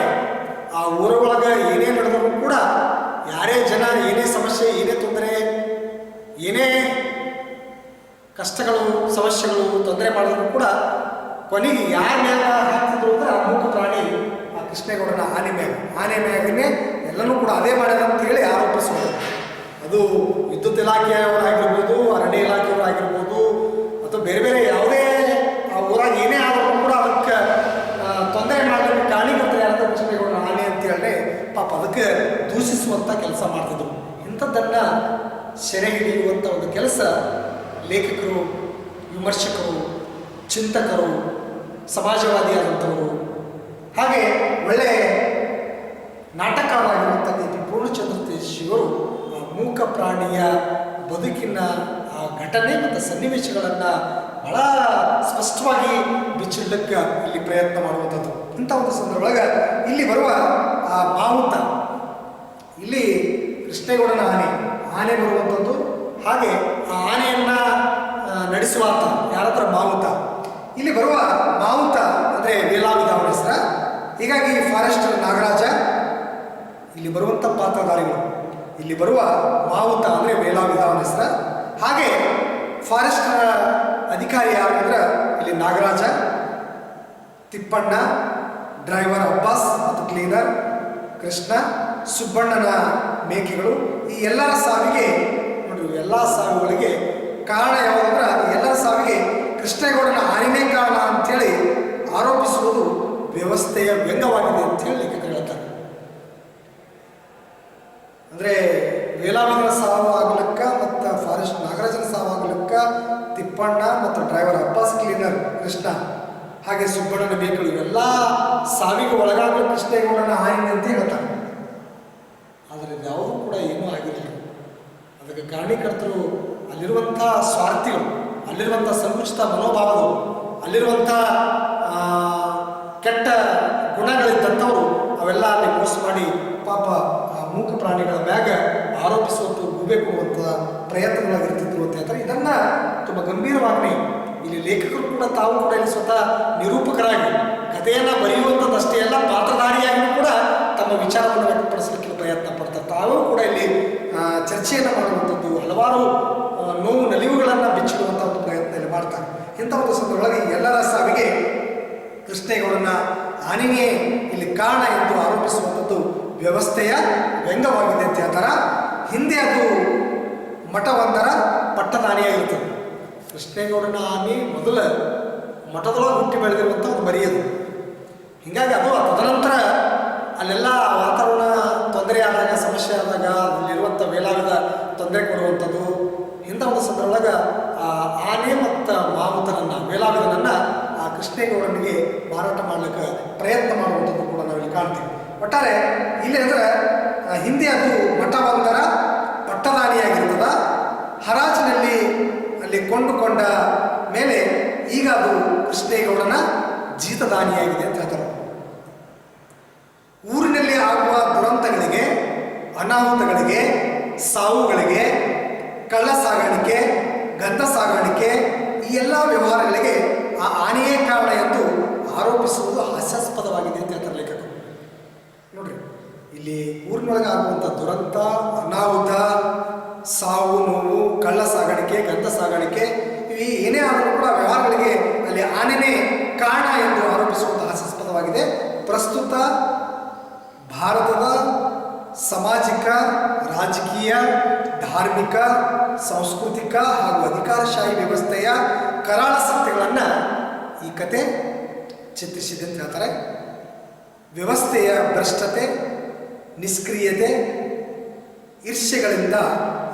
ಆ ಊರೊಳಗೆ ಏನೇ ನಡೆದರೂ ಕೂಡ, ಯಾರೇ ಜನ, ಏನೇ ಸಮಸ್ಯೆ, ಏನೇ ತೊಂದರೆ, ಏನೇ ಕಷ್ಟಗಳು, ಸಮಸ್ಯೆಗಳು, ತೊಂದರೆ ಮಾಡಿದ್ರು ಕೂಡ ಕೊನೆಗೆ ಯಾರ ಮೇಲೆ ಹಾಕ್ತಿದ್ರು ಅಂದರೆ ಆ ಮೂಕ ಪ್ರಾಣಿ ಆ ಕೃಷ್ಣೇಗೌಡನ ಆನೆ ಮ್ಯಾಗನೇ ಎಲ್ಲನೂ ಕೂಡ ಅದೇ ಮಾಡಿದ ಅಂತ ಹೇಳಿ ಆರೋಪಿಸೋದು. ಅದು ವಿದ್ಯುತ್ ಇಲಾಖೆಯವರಾಗಿರ್ಬೋದು, ಅರಣ್ಯ ಇಲಾಖೆಯವರಾಗಿರ್ಬೋದು, ಅಥವಾ ಬೇರೆ ಬೇರೆ ಯಾವುದೇ ಆ ಊರಾಗ ಏನೇ ಆದರೂ ಕೂಡ ಅದಕ್ಕೆ ತೊಂದರೆ ಮಾಡಲಿಕ್ಕೆ ಕಾರಣೀಕರ್ತರು ಯಾರಂತ ಕೃಷ್ಣೇಗೌಡನ ಆನೆ ಬಂಧಿಸುವಂಥ ಕೆಲಸ ಮಾಡ್ತಿದ್ರು. ಇಂಥದ್ದನ್ನು ಸೆರೆ ಹಿಡಿಯುವಂಥ ಒಂದು ಕೆಲಸ ಲೇಖಕರು, ವಿಮರ್ಶಕರು, ಚಿಂತಕರು, ಸಮಾಜವಾದಿಯಾದಂಥವರು, ಹಾಗೆ ಒಳ್ಳೆಯ ನಾಟಕವಾಗಿರುವಂಥ ಕೆ.ಪಿ. ಪೂರ್ಣಚಂದ್ರ ತೇಜಸ್ವಿಯವರು ಆ ಮೂಕ ಪ್ರಾಣಿಯ ಬದುಕಿನ ಆ ಘಟನೆ ಮತ್ತು ಸನ್ನಿವೇಶಗಳನ್ನು ಬಹಳ ಸ್ಪಷ್ಟವಾಗಿ ಬಿಚ್ಚಿಡಲಿಕ್ಕೆ ಇಲ್ಲಿ ಪ್ರಯತ್ನ ಮಾಡುವಂಥದ್ದು. ಇಂಥ ಒಂದು ಸಂದರ್ಭದೊಳಗೆ ಇಲ್ಲಿ ಬರುವ ಆ ಮಾವುತ, ಇಲ್ಲಿ ಕೃಷ್ಣೇಗೌಡನ ಆನೆ ಬರುವಂಥದ್ದು, ಹಾಗೆ ಆ ಆನೆಯನ್ನು ನಡೆಸುವಾತ ಯಾರತ್ರ ಮಾವುತ. ಇಲ್ಲಿ ಬರುವ ಮಾವುತ ಅಂದರೆ ವೇಲಾವಿದ ಅವರ ಹೆಸರ. ಹೀಗಾಗಿ ಫಾರೆಸ್ಟರ್ ನಾಗರಾಜ ಇಲ್ಲಿ ಬರುವಂಥ ಪಾತ್ರಧಾರಿಗಳು. ಇಲ್ಲಿ ಬರುವ ಮಾವುತ ಅಂದರೆ ವೇಲಾವಿದ ಅವನ ಹೆಸರ. ಹಾಗೆ ಫಾರೆಸ್ಟರ್ ಅಧಿಕಾರಿ ಯಾರಂದ್ರೆ ಇಲ್ಲಿ ನಾಗರಾಜ, ತಿಪ್ಪಣ್ಣ, ಡ್ರೈವರ್ ಅಬ್ಬಾಸ್ ಮತ್ತು ಕ್ಲೀನರ್ ಕೃಷ್ಣ, ಸುಬ್ಬಣ್ಣನ ಮೇಕೆಗಳು. ಈ ಎಲ್ಲರ ಸಾವಿಗೆ ನೋಡಿ, ಎಲ್ಲ ಸಾವಿಗಳಿಗೆ ಕಾರಣ ಯಾವುದಂದ್ರೆ ಎಲ್ಲರ ಸಾವಿಗೆ ಕೃಷ್ಣೇಗೌಡನ ಆನೆನೇ ಕಾರಣ ಅಂಥೇಳಿ ಆರೋಪಿಸುವುದು ವ್ಯವಸ್ಥೆಯ ವ್ಯಂಗ್ಯವಾಗಿದೆ ಅಂತೇಳಿ ಲೇಖಕರು ಹೇಳ್ತಾರೆ. ಅಂದರೆ ವೇಲಾವಿನ ಸಾವು ಆಗಲಿಕ್ಕ ಮತ್ತು ಫಾರೆಸ್ಟ್ ನಾಗರಾಜನ ಸಾವು ಆಗಲಿಕ್ಕ ತಿಪ್ಪಣ್ಣ ಮತ್ತು ಡ್ರೈವರ್ ಅಬ್ಬಾಸ್, ಕ್ಲೀನರ್ ಕೃಷ್ಣ, ಹಾಗೆ ಸುಬ್ಬಣ್ಣನ ಮೇಕೆಗಳು ಇವೆಲ್ಲ ಸಾವಿಗೆ ಒಳಗಾಗಲು ಕೃಷ್ಣೇಗೌಡನ ಆನೆ ಅಂತ ಹೇಳ್ತಾರೆ. ಆದರೆ ಯಾವುದೂ ಕೂಡ ಏನೂ ಆಗಿರಲಿಲ್ಲ. ಅದಕ್ಕೆ ಕಾರಣೀಕರ್ತರು ಅಲ್ಲಿರುವಂಥ ಸ್ವಾರ್ಥಿಗಳು, ಅಲ್ಲಿರುವಂಥ ಸಂಕುಚಿತ ಮನೋಭಾವಗಳು, ಅಲ್ಲಿರುವಂಥ ಕೆಟ್ಟ ಗುಣಗಳಿದ್ದಂಥವರು ಅವೆಲ್ಲ ಅಲ್ಲಿ ಮೋಸ ಮಾಡಿ ಪಾಪ ಆ ಮೂಕ ಪ್ರಾಣಿಗಳ ಮ್ಯಾಗ ಆರೋಪಿಸುವಂಥ ಗೂಬೆ ಕೊಡುವಂಥ ಪ್ರಯತ್ನಗಳಾಗಿರ್ತಿದ್ರು ಅಂತ ಹೇಳ್ತಾರೆ. ಇದನ್ನು ತುಂಬ ಗಂಭೀರವಾಗಿ ಇಲ್ಲಿ ಲೇಖಕರು ಕೂಡ ತಾವು ಕೂಡ ಇಲ್ಲಿ ಸ್ವತಃ ನಿರೂಪಕರಾಗಿ ಕಥೆಯನ್ನು ಬರೆಯುವಂಥದ್ದಷ್ಟೇ ಎಲ್ಲ ಪಾತ್ರಧಾರಿಯಾಗಿಯೂ ಕೂಡ ತಮ್ಮ ವಿಚಾರವನ್ನು ವ್ಯಕ್ತಪಡಿಸಲಿಕ್ಕೆ ಪ್ರಯತ್ನ ಪಡ್ತಾರೆ. ತಾವೂ ಕೂಡ ಇಲ್ಲಿ ಚರ್ಚೆಯನ್ನು ಮಾಡುವಂಥದ್ದು, ಹಲವಾರು ನೋವು ನಲಿವುಗಳನ್ನು ಬಿಚ್ಚಿಡುವಂಥ ಒಂದು ಪ್ರಯತ್ನ ಇಲ್ಲಿ ಮಾಡ್ತಾರೆ. ಇಂಥ ಒಂದು ಸಂದರ್ಭದೊಳಗೆ ಎಲ್ಲರ ಸಾವಿಗೆ ಕೃಷ್ಣೇಗೌಡನ ಆನೆಯೇ ಇಲ್ಲಿ ಕಾರಣ ಎಂದು ಆರೋಪಿಸುವಂಥದ್ದು ವ್ಯವಸ್ಥೆಯ ವ್ಯಂಗ್ಯವಾಗಿದೆ ಅಂತ ಹೇಳ್ತಾರೆ. ಹಿಂದೆ ಅದು ಮಠವೊಂದರ ಪಟ್ಟದಾನಿಯಾಗಿರ್ತದೆ. ಕೃಷ್ಣೇಗೌಡನ ಆನೆ ಮೊದಲ ಮಠದೊಳಗೆ ಹುಟ್ಟಿ ಬೆಳೆದಿರುವಂಥ ಒಂದು ಮರಿಯದು. ಹೀಗಾಗಿ ಅದು ತದನಂತರ ಅಲ್ಲೆಲ್ಲ ವಾತಾವರಣ ತೊಂದರೆ ಆದಾಗ, ಸಮಸ್ಯೆ ಆದಾಗ ಅಲ್ಲಿರುವಂಥ ವೇಲಾವಿದ ತೊಂದರೆ ಕೊಡುವಂಥದ್ದು. ಇಂಥ ಒಂದು ಸಂದರ್ಭದೊಳಗೆ ಆ ಆನೆ ಮತ್ತು ಮಾವುತನನ್ನು, ವೇಲಾವಿದನನ್ನು ಆ ಕೃಷ್ಣೇಗೌಡನಿಗೆ ಮಾರಾಟ ಮಾಡಲಿಕ್ಕೆ ಪ್ರಯತ್ನ ಮಾಡುವಂಥದ್ದು ಕೂಡ ನಾವಿಲ್ಲಿ ಕಾಣ್ತೀವಿ. ಒಟ್ಟಾರೆ ಇಲ್ಲಿ ಅಂದರೆ ಹಿಂದೆ ಅದು ಮಠವೊಂದರ ಪಟ್ಟದಾನಿಯಾಗಿರ್ತದ. ಹರಾಜಿನಲ್ಲಿ ಅಲ್ಲಿ ಕೊಂಡುಕೊಂಡ ಮೇಲೆ ಈಗ ಅದು ಕೃಷ್ಣೇಗೌಡನ ಜೀತದಾನಿಯಾಗಿದೆ ಅಂತ ಹೇಳ್ತಾರೆ. ಊರಿನಲ್ಲಿ ಆಗುವ ದುರಂತಗಳಿಗೆ, ಅನಾಹುತಗಳಿಗೆ, ಸಾವುಗಳಿಗೆ, ಕಳ್ಳ ಸಾಗಾಣಿಕೆ, ಗಂಧ ಸಾಗಾಣಿಕೆ, ಈ ಎಲ್ಲ ವ್ಯವಹಾರಗಳಿಗೆ ಆ ಆನೆಯೇ ಕಾರಣ ಎಂದು ಆರೋಪಿಸುವುದು ಹಾಸ್ಯಾಸ್ಪದವಾಗಿದೆ ಅಂತ ಹೇಳ್ತಾರೆ ಲೇಖಕರು. ನೋಡ್ರಿ, ಇಲ್ಲಿ ಊರಿನೊಳಗೆ ಆಗುವಂಥ ದುರಂತ, ಅನಾಹುತ, ಸಾವು ನೋವು, ಕಳ್ಳ ಸಾಗಾಣಿಕೆ, ಗಂಧ ಸಾಗಾಣಿಕೆ, ಇವು ಏನೇ ಆದರೂ ಕೂಡ ವ್ಯವಹಾರಗಳಿಗೆ ಅಲ್ಲಿ ಆನೆನೇ ಕಾರಣ ಎಂದು ಆರೋಪಿಸುವಂಥ ಹಾಸ್ಯಾಸ್ಪದವಾಗಿದೆ. ಪ್ರಸ್ತುತ ಭಾರತದ ಸಾಮಾಜಿಕ, ರಾಜಕೀಯ, ಧಾರ್ಮಿಕ, ಸಾಂಸ್ಕೃತಿಕ ಹಾಗೂ ಅಧಿಕಾರಶಾಹಿ ವ್ಯವಸ್ಥೆಯ ಕರಾಳ ಸತ್ಯಗಳನ್ನು ಈ ಕತೆ ಚಿತ್ರಿಸಿದೆ ಅಂತ ಹೇಳ್ತಾರೆ. ವ್ಯವಸ್ಥೆಯ ಭ್ರಷ್ಟತೆ, ನಿಷ್ಕ್ರಿಯತೆ, ಈರ್ಷ್ಯೆಗಳಿಂದ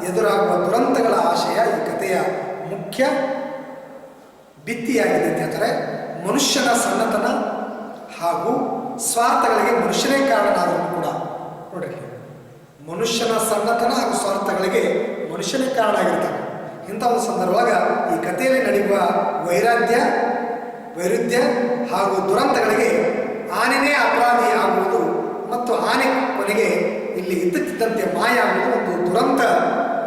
ಎದುರಾಗುವ ದುರಂತಗಳ ಆಶಯ ಈ ಕಥೆಯ ಮುಖ್ಯ ಭಿತ್ತಿಯಾಗಿದೆ ಅಂತ ಹೇಳ್ತಾರೆ. ಮನುಷ್ಯನ ಸಣ್ಣತನ ಹಾಗೂ ಸ್ವಾರ್ಥಗಳಿಗೆ ಮನುಷ್ಯನೇ ಕಾರಣನಾದರೂ ಕೂಡ, ನೋಡ್ರಿ, ಮನುಷ್ಯನ ಸಣ್ಣತನ ಹಾಗೂ ಸ್ವಾರ್ಥಗಳಿಗೆ ಮನುಷ್ಯನೇ ಕಾರಣ ಆಗಿರ್ತಾನೆ. ಇಂಥ ಒಂದು ಸಂದರ್ಭದಾಗ ಈ ಕಥೆಯಲ್ಲಿ ನಡೆಯುವ ವೈರುಧ್ಯ ಹಾಗೂ ದುರಂತಗಳಿಗೆ ಆನೆನೇ ಅಪರಾಧಿ ಆಗುವುದು ಮತ್ತು ಆನೆ ಕೊನೆಗೆ ಇಲ್ಲಿ ಇದ್ದಕ್ಕಿದ್ದಂತೆ ಮಾಯ ಆಗುವುದು ಒಂದು ದುರಂತ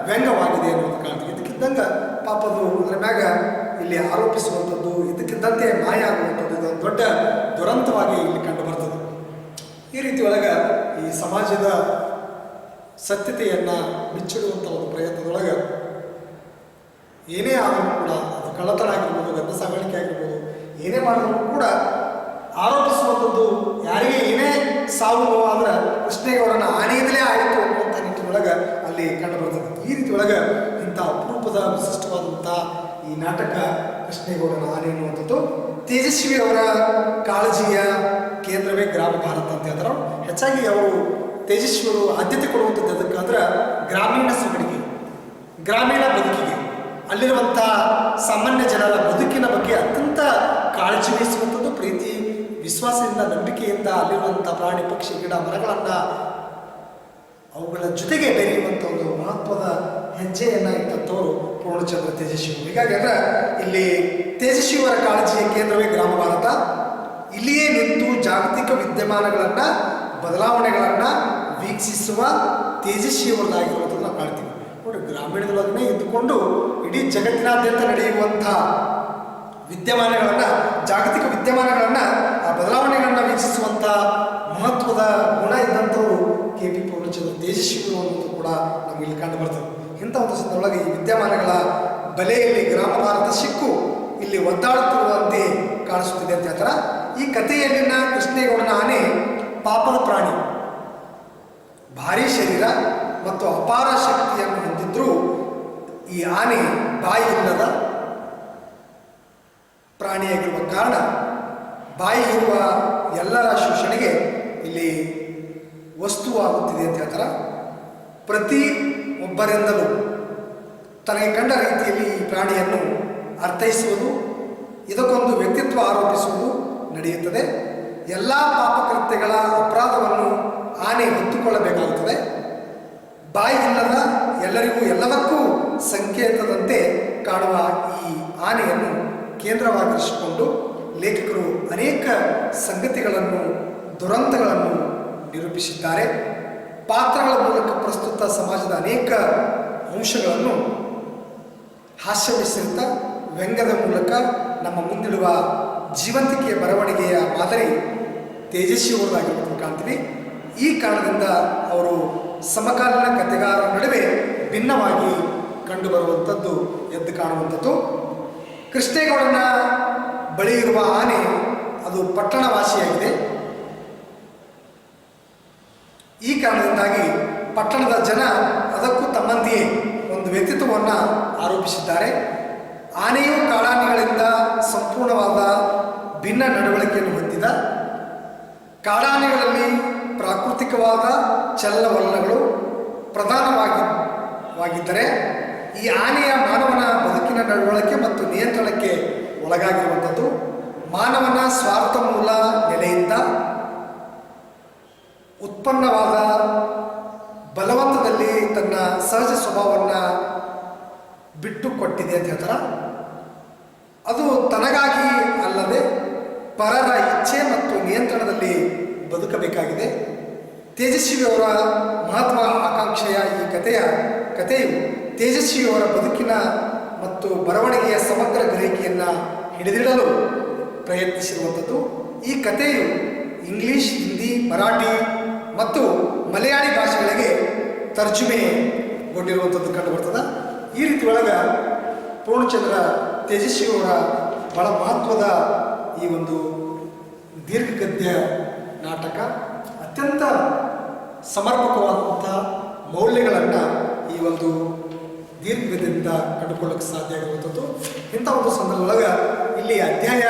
ವ್ಯಂಗ್ಯವಾಗಿದೆ ಅನ್ನೋದು ಕಾಣ್ತೀವಿ. ಇದಕ್ಕಿದ್ದಂಗೆ ಪಾಪದು ಅದರ ಮ್ಯಾಗ ಇಲ್ಲಿ ಆರೋಪಿಸುವಂಥದ್ದು, ಇದಕ್ಕಿದ್ದಂತೆ ಮಾಯ ಆಗುವಂಥದ್ದು ಇದೊಂದು ದೊಡ್ಡ ದುರಂತವಾಗಿ ಇಲ್ಲಿ ಕಂಡು ಬರ್ತದೆ. ಈ ರೀತಿ ಒಳಗೆ ಈ ಸಮಾಜದ ಸತ್ಯತೆಯನ್ನು ಬಿಚ್ಚಿಡುವಂಥ ಒಂದು ಪ್ರಯತ್ನದೊಳಗೆ ಏನೇ ಆದರೂ ಕೂಡ, ಅದು ಕಳ್ಳತನ ಆಗಿರ್ಬೋದು, ಗಂಧ ಸಾಗಾಣಿಕೆ ಆಗಿರ್ಬೋದು, ಏನೇ ಮಾಡಿದ್ರು ಕೂಡ ಆರೋಪಿಸುವಂಥದ್ದು ಯಾರಿಗೆ ಏನೇ ಸಾವು ನೋವಾದ್ರೆ ಕೃಷ್ಣೇಗೌಡನ ಆನೆಯಿಂದಲೇ ಆಯಿತು ಅನ್ನುವಂಥ ನಿಟ್ಟಿನೊಳಗೆ ಅಲ್ಲಿ ಕಂಡು ಬರ್ತದೆ. ಈ ರೀತಿ ಒಳಗೆ ಇಂಥ ಅಪರೂಪದ ವಿಶಿಷ್ಟವಾದಂಥ ಈ ನಾಟಕ ಕೃಷ್ಣೇಗೌಡನ ಆನೆ ಅನ್ನುವಂಥದ್ದು ತೇಜಸ್ವಿ ಅವರ ಕಾಳಜಿಯ ಕೇಂದ್ರವೇ ಗ್ರಾಮ ಭಾರತ ಅಂತ ಹೇಳ್ತಾರೆ. ಹೆಚ್ಚಾಗಿ ಅವರು ತೇಜಸ್ವಿಯವರು ಆದ್ಯತೆ ಕೊಡುವಂಥದ್ದು ಅದಕ್ಕಾದ್ರೆ ಗ್ರಾಮೀಣ ಸೊಗಡಿಗೆ, ಗ್ರಾಮೀಣ ಬದುಕಿಗೆ, ಅಲ್ಲಿರುವಂಥ ಸಾಮಾನ್ಯ ಜನರ ಬದುಕಿನ ಬಗ್ಗೆ ಅತ್ಯಂತ ಕಾಳಜಿ ವಹಿಸುವಂಥದ್ದು, ಪ್ರೀತಿ ವಿಶ್ವಾಸದಿಂದ ನಂಬಿಕೆಯಿಂದ ಅಲ್ಲಿರುವಂಥ ಪ್ರಾಣಿ ಪಕ್ಷಿ ಗಿಡ ಮರಗಳನ್ನು ಅವುಗಳ ಜೊತೆಗೆ ಬೆರೆಯುವಂಥ ಒಂದು ಮಹತ್ವದ ಹೆಜ್ಜೆಯನ್ನು ಇಟ್ಟಂಥವರು ಪೂರ್ಣಚಂದ್ರ ತೇಜಸ್ವಿ. ಹೀಗಾಗಿ ಅಂದ್ರೆ ಇಲ್ಲಿ ತೇಜಸ್ವಿಯವರ ಕಾಳಜಿಯ ಕೇಂದ್ರವೇ ಗ್ರಾಮ ಭಾರತ. ಇಲ್ಲಿಯೇ ನಿಂತು ಜಾಗತಿಕ ವಿದ್ಯಮಾನಗಳನ್ನು ಬದಲಾವಣೆಗಳನ್ನು ವೀಕ್ಷಿಸುವ ತೇಜಸ್ವಿಯವರದಾಗಿರುವಂಥದ್ದು ನಾವು ಕಾಣ್ತೀವಿ. ನೋಡಿ, ಗ್ರಾಮೀಣದೊಳಗನೆ ಇದ್ದುಕೊಂಡು ಇಡೀ ಜಗತ್ತಿನಾದ್ಯಂತ ನಡೆಯುವಂಥ ವಿದ್ಯಮಾನಗಳನ್ನು, ಜಾಗತಿಕ ವಿದ್ಯಮಾನಗಳನ್ನು, ಆ ಬದಲಾವಣೆಗಳನ್ನು ವೀಕ್ಷಿಸುವಂಥ ಮಹತ್ವದ ಗುಣ ಇದ್ದಂಥವರು KP ಪೂರ್ಣಚಂದ್ರ ತೇಜಸ್ವಿಯವರು ಅನ್ನೋದು ಕೂಡ ನಮಗೆ ಇಲ್ಲಿ ಕಂಡು ಬರ್ತದೆ. ಇಂಥ ಒಂದು ಸಂದರ್ಭದೊಳಗೆ ಈ ವಿದ್ಯಮಾನಗಳ ಬಲೆಯಲ್ಲಿ ಗ್ರಾಮ ಭಾರತ ಸಿಕ್ಕು ಇಲ್ಲಿ ಒದ್ದಾಡುತ್ತಿರುವಂತೆ ಕಾಣಿಸುತ್ತಿದೆ ಅಂತ ಹೇಳ್ತಾರೆ. ಈ ಕಥೆಯಲ್ಲಿನ ಕೃಷ್ಣೇಗೌಡನ ಆನೆ ಪಾಪದ ಪ್ರಾಣಿ, ಭಾರೀ ಶರೀರ ಮತ್ತು ಅಪಾರ ಶಕ್ತಿಯನ್ನು ಹೊಂದಿದ್ರೂ ಈ ಆನೆ ಬಾಯಿ ಇಲ್ಲದ ಪ್ರಾಣಿಯಾಗಿರುವ ಕಾರಣ ಬಾಯಿ ಇರುವ ಎಲ್ಲರ ಶೋಷಣೆಗೆ ಇಲ್ಲಿ ವಸ್ತುವಾಗುತ್ತಿದೆ ಅಂತ ಹೇಳ್ತಾರೆ. ಪ್ರತಿ ಒಬ್ಬರಿಂದಲೂ ತನಗೆ ಕಂಡ ರೀತಿಯಲ್ಲಿ ಈ ಪ್ರಾಣಿಯನ್ನು ಅರ್ಥೈಸುವುದು, ಇದಕ್ಕೊಂದು ವ್ಯಕ್ತಿತ್ವ ಆರೋಪಿಸುವುದು ನಡೆಯುತ್ತದೆ. ಎಲ್ಲ ಪಾಪಕೃತ್ಯಗಳ ಅಪರಾಧವನ್ನು ಆನೆ ಹೊತ್ತುಕೊಳ್ಳಬೇಕಾಗುತ್ತದೆ. ಬಾಯಿ ಇಲ್ಲದ ಎಲ್ಲರಿಗೂ ಎಲ್ಲದಕ್ಕೂ ಸಂಕೇತದಂತೆ ಕಾಣುವ ಈ ಆನೆಯನ್ನು ಕೇಂದ್ರವಾಗಿರಿಸಿಕೊಂಡು ಲೇಖಕರು ಅನೇಕ ಸಂಗತಿಗಳನ್ನು, ದುರಂತಗಳನ್ನು ನಿರೂಪಿಸಿದ್ದಾರೆ. ಪಾತ್ರಗಳ ಮೂಲಕ ಪ್ರಸ್ತುತ ಸಮಾಜದ ಅನೇಕ ಅಂಶಗಳನ್ನು ಹಾಸ್ಯ ಮಿಶ್ರಿತ ವ್ಯಂಗ್ಯದ ಮೂಲಕ ನಮ್ಮ ಮುಂದಿಡುವ ಜೀವಂತಿಕೆಯ ಬರವಣಿಗೆಯ ಮಾದರಿ ತೇಜಸ್ವಿಯವರದಾಗಿರುವುದನ್ನು ಕಾಣ್ತೀವಿ. ಈ ಕಾರಣದಿಂದ ಅವರು ಸಮಕಾಲೀನ ಕಥೆಗಾರರ ನಡುವೆ ಭಿನ್ನವಾಗಿ ಕಂಡುಬರುವಂಥದ್ದು, ಎದ್ದು ಕಾಣುವಂಥದ್ದು. ಕೃಷ್ಣೇಗೌಡನ ಬಳಿ ಇರುವ ಆನೆ ಅದು ಪಟ್ಟಣವಾಸಿಯಾಗಿದೆ. ಈ ಕಾರಣದಿಂದಾಗಿ ಪಟ್ಟಣದ ಜನ ಅದಕ್ಕೂ ತಮ್ಮಂತೆಯೇ ಒಂದು ವ್ಯಕ್ತಿತ್ವವನ್ನು ಆರೋಪಿಸಿದ್ದಾರೆ. ಆನೆಯು ಕಾಡಾನೆಗಳಿಂದ ಸಂಪೂರ್ಣವಾದ ಭಿನ್ನ ನಡವಳಿಕೆಯನ್ನು ಹೊಂದಿದ, ಕಾಡಾನೆಗಳಲ್ಲಿ ಪ್ರಾಕೃತಿಕವಾದ ಚಲನವಲನಗಳು ಪ್ರಧಾನವಾಗಿದ್ದರೆ ಈ ಆನೆಯ ಮಾನವನ ಬದುಕಿನ ನಡವಳಿಕೆ ಮತ್ತು ನಿಯಂತ್ರಣಕ್ಕೆ ಒಳಗಾಗಿರುವಂಥದ್ದು. ಮಾನವನ ಸ್ವಾರ್ಥ ಮೂಲ ನೆಲೆಯಿಂದ ಉತ್ಪನ್ನವಾದ ಬಲವಂತದಲ್ಲಿ ತನ್ನ ಸಹಜ ಸ್ವಭಾವವನ್ನು ಬಿಟ್ಟು ಕೊಟ್ಟಿದೆ ಅಂತ ಹೇಳ್ತಾರೆ. ಅದು ತನಗಾಗಿ ಅಲ್ಲದೆ ಪರರ ಇಚ್ಛೆ ಮತ್ತು ನಿಯಂತ್ರಣದಲ್ಲಿ ಬದುಕಬೇಕಾಗಿದೆ. ತೇಜಸ್ವಿಯವರ ಮಹತ್ವ ಆಕಾಂಕ್ಷೆಯ ಈ ಕಥೆಯು ತೇಜಸ್ವಿಯವರ ಬದುಕಿನ ಮತ್ತು ಬರವಣಿಗೆಯ ಸಮಗ್ರ ಗ್ರಹಿಕೆಯನ್ನು ಹಿಡಿದಿಡಲು ಪ್ರಯತ್ನಿಸಿರುವಂಥದ್ದು. ಈ ಕಥೆಯು ಇಂಗ್ಲಿಷ್, ಹಿಂದಿ, ಮರಾಠಿ ಮತ್ತು ಮಲಯಾಳಿ ಭಾಷೆಗಳಿಗೆ ತರ್ಜುಮೆಗೊಂಡಿರುವಂಥದ್ದು ಕಂಡು ಬರ್ತದೆ. ಈ ರೀತಿ ಒಳಗೆ ಪೂರ್ಣಚಂದ್ರ ತೇಜಸ್ವಿಯವರ ಬಹಳ ಮಹತ್ವದ ಈ ಒಂದು ದೀರ್ಘಗದ್ಯ ನಾಟಕ ಅತ್ಯಂತ ಸಮರ್ಪಕವಾದಂಥ ಮೌಲ್ಯಗಳನ್ನು ಈ ಒಂದು ದೀರ್ಘಗದ್ಯದಿಂದ ಕಂಡುಕೊಳ್ಳೋಕ್ಕೆ ಸಾಧ್ಯ ಆಗಿರುವಂಥದ್ದು. ಇಂಥ ಒಂದು ಸಂದರ್ಭದೊಳಗೆ ಇಲ್ಲಿ ಅಧ್ಯಾಯ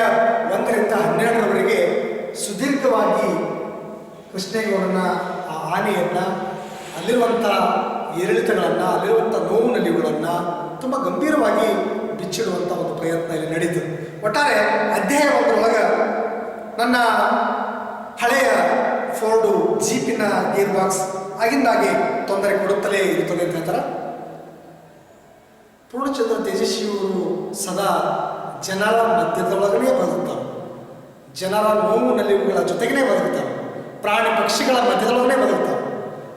1ರಿಂದ 12ರವರೆಗೆ ಸುದೀರ್ಘವಾಗಿ ಕೃಷ್ಣೇಗೌಡನ ಆ ಆನೆಯನ್ನು, ಅಲ್ಲಿರುವಂಥ ಏರಿಳಿತಗಳನ್ನು, ಅಲ್ಲಿರುವಂಥ ನೋವು ನಲಿವುಗಳನ್ನು ತುಂಬ ಗಂಭೀರವಾಗಿ ಬಿಚ್ಚಿಡುವಂಥ ಒಂದು ಪ್ರಯತ್ನ ಇಲ್ಲಿ ನಡೀತು. ಒಟ್ಟಾರೆ ಅಧ್ಯಾಯ 1ರೊಳಗೆ ನನ್ನ ಹಳೆಯ ಫೋರ್ಡು ಜೀಪಿನ ಗೇರ್ ಬಾಕ್ಸ್ ಆಗಿಂದಾಗೆ ತೊಂದರೆ ಕೊಡುತ್ತಲೇ ಇರುತ್ತದೆ ಅಂತ ಹೇಳ್ತಾರೆ. ಪೂರ್ಣಚಂದ್ರ ತೇಜಸ್ವಿಯವರು ಸದಾ ಜನರ ಮಧ್ಯದೊಳಗನೇ ಬದುಕ್ತಾರೆ, ಜನರ ನೋವು ನಲಿವುಗಳ ಜೊತೆಗೇ ಬದುಕ್ತಾರೆ, ಪ್ರಾಣಿ ಪಕ್ಷಿಗಳ ಮಧ್ಯದೊಳಗನೇ ಬದುಕ್ತಾರೆ.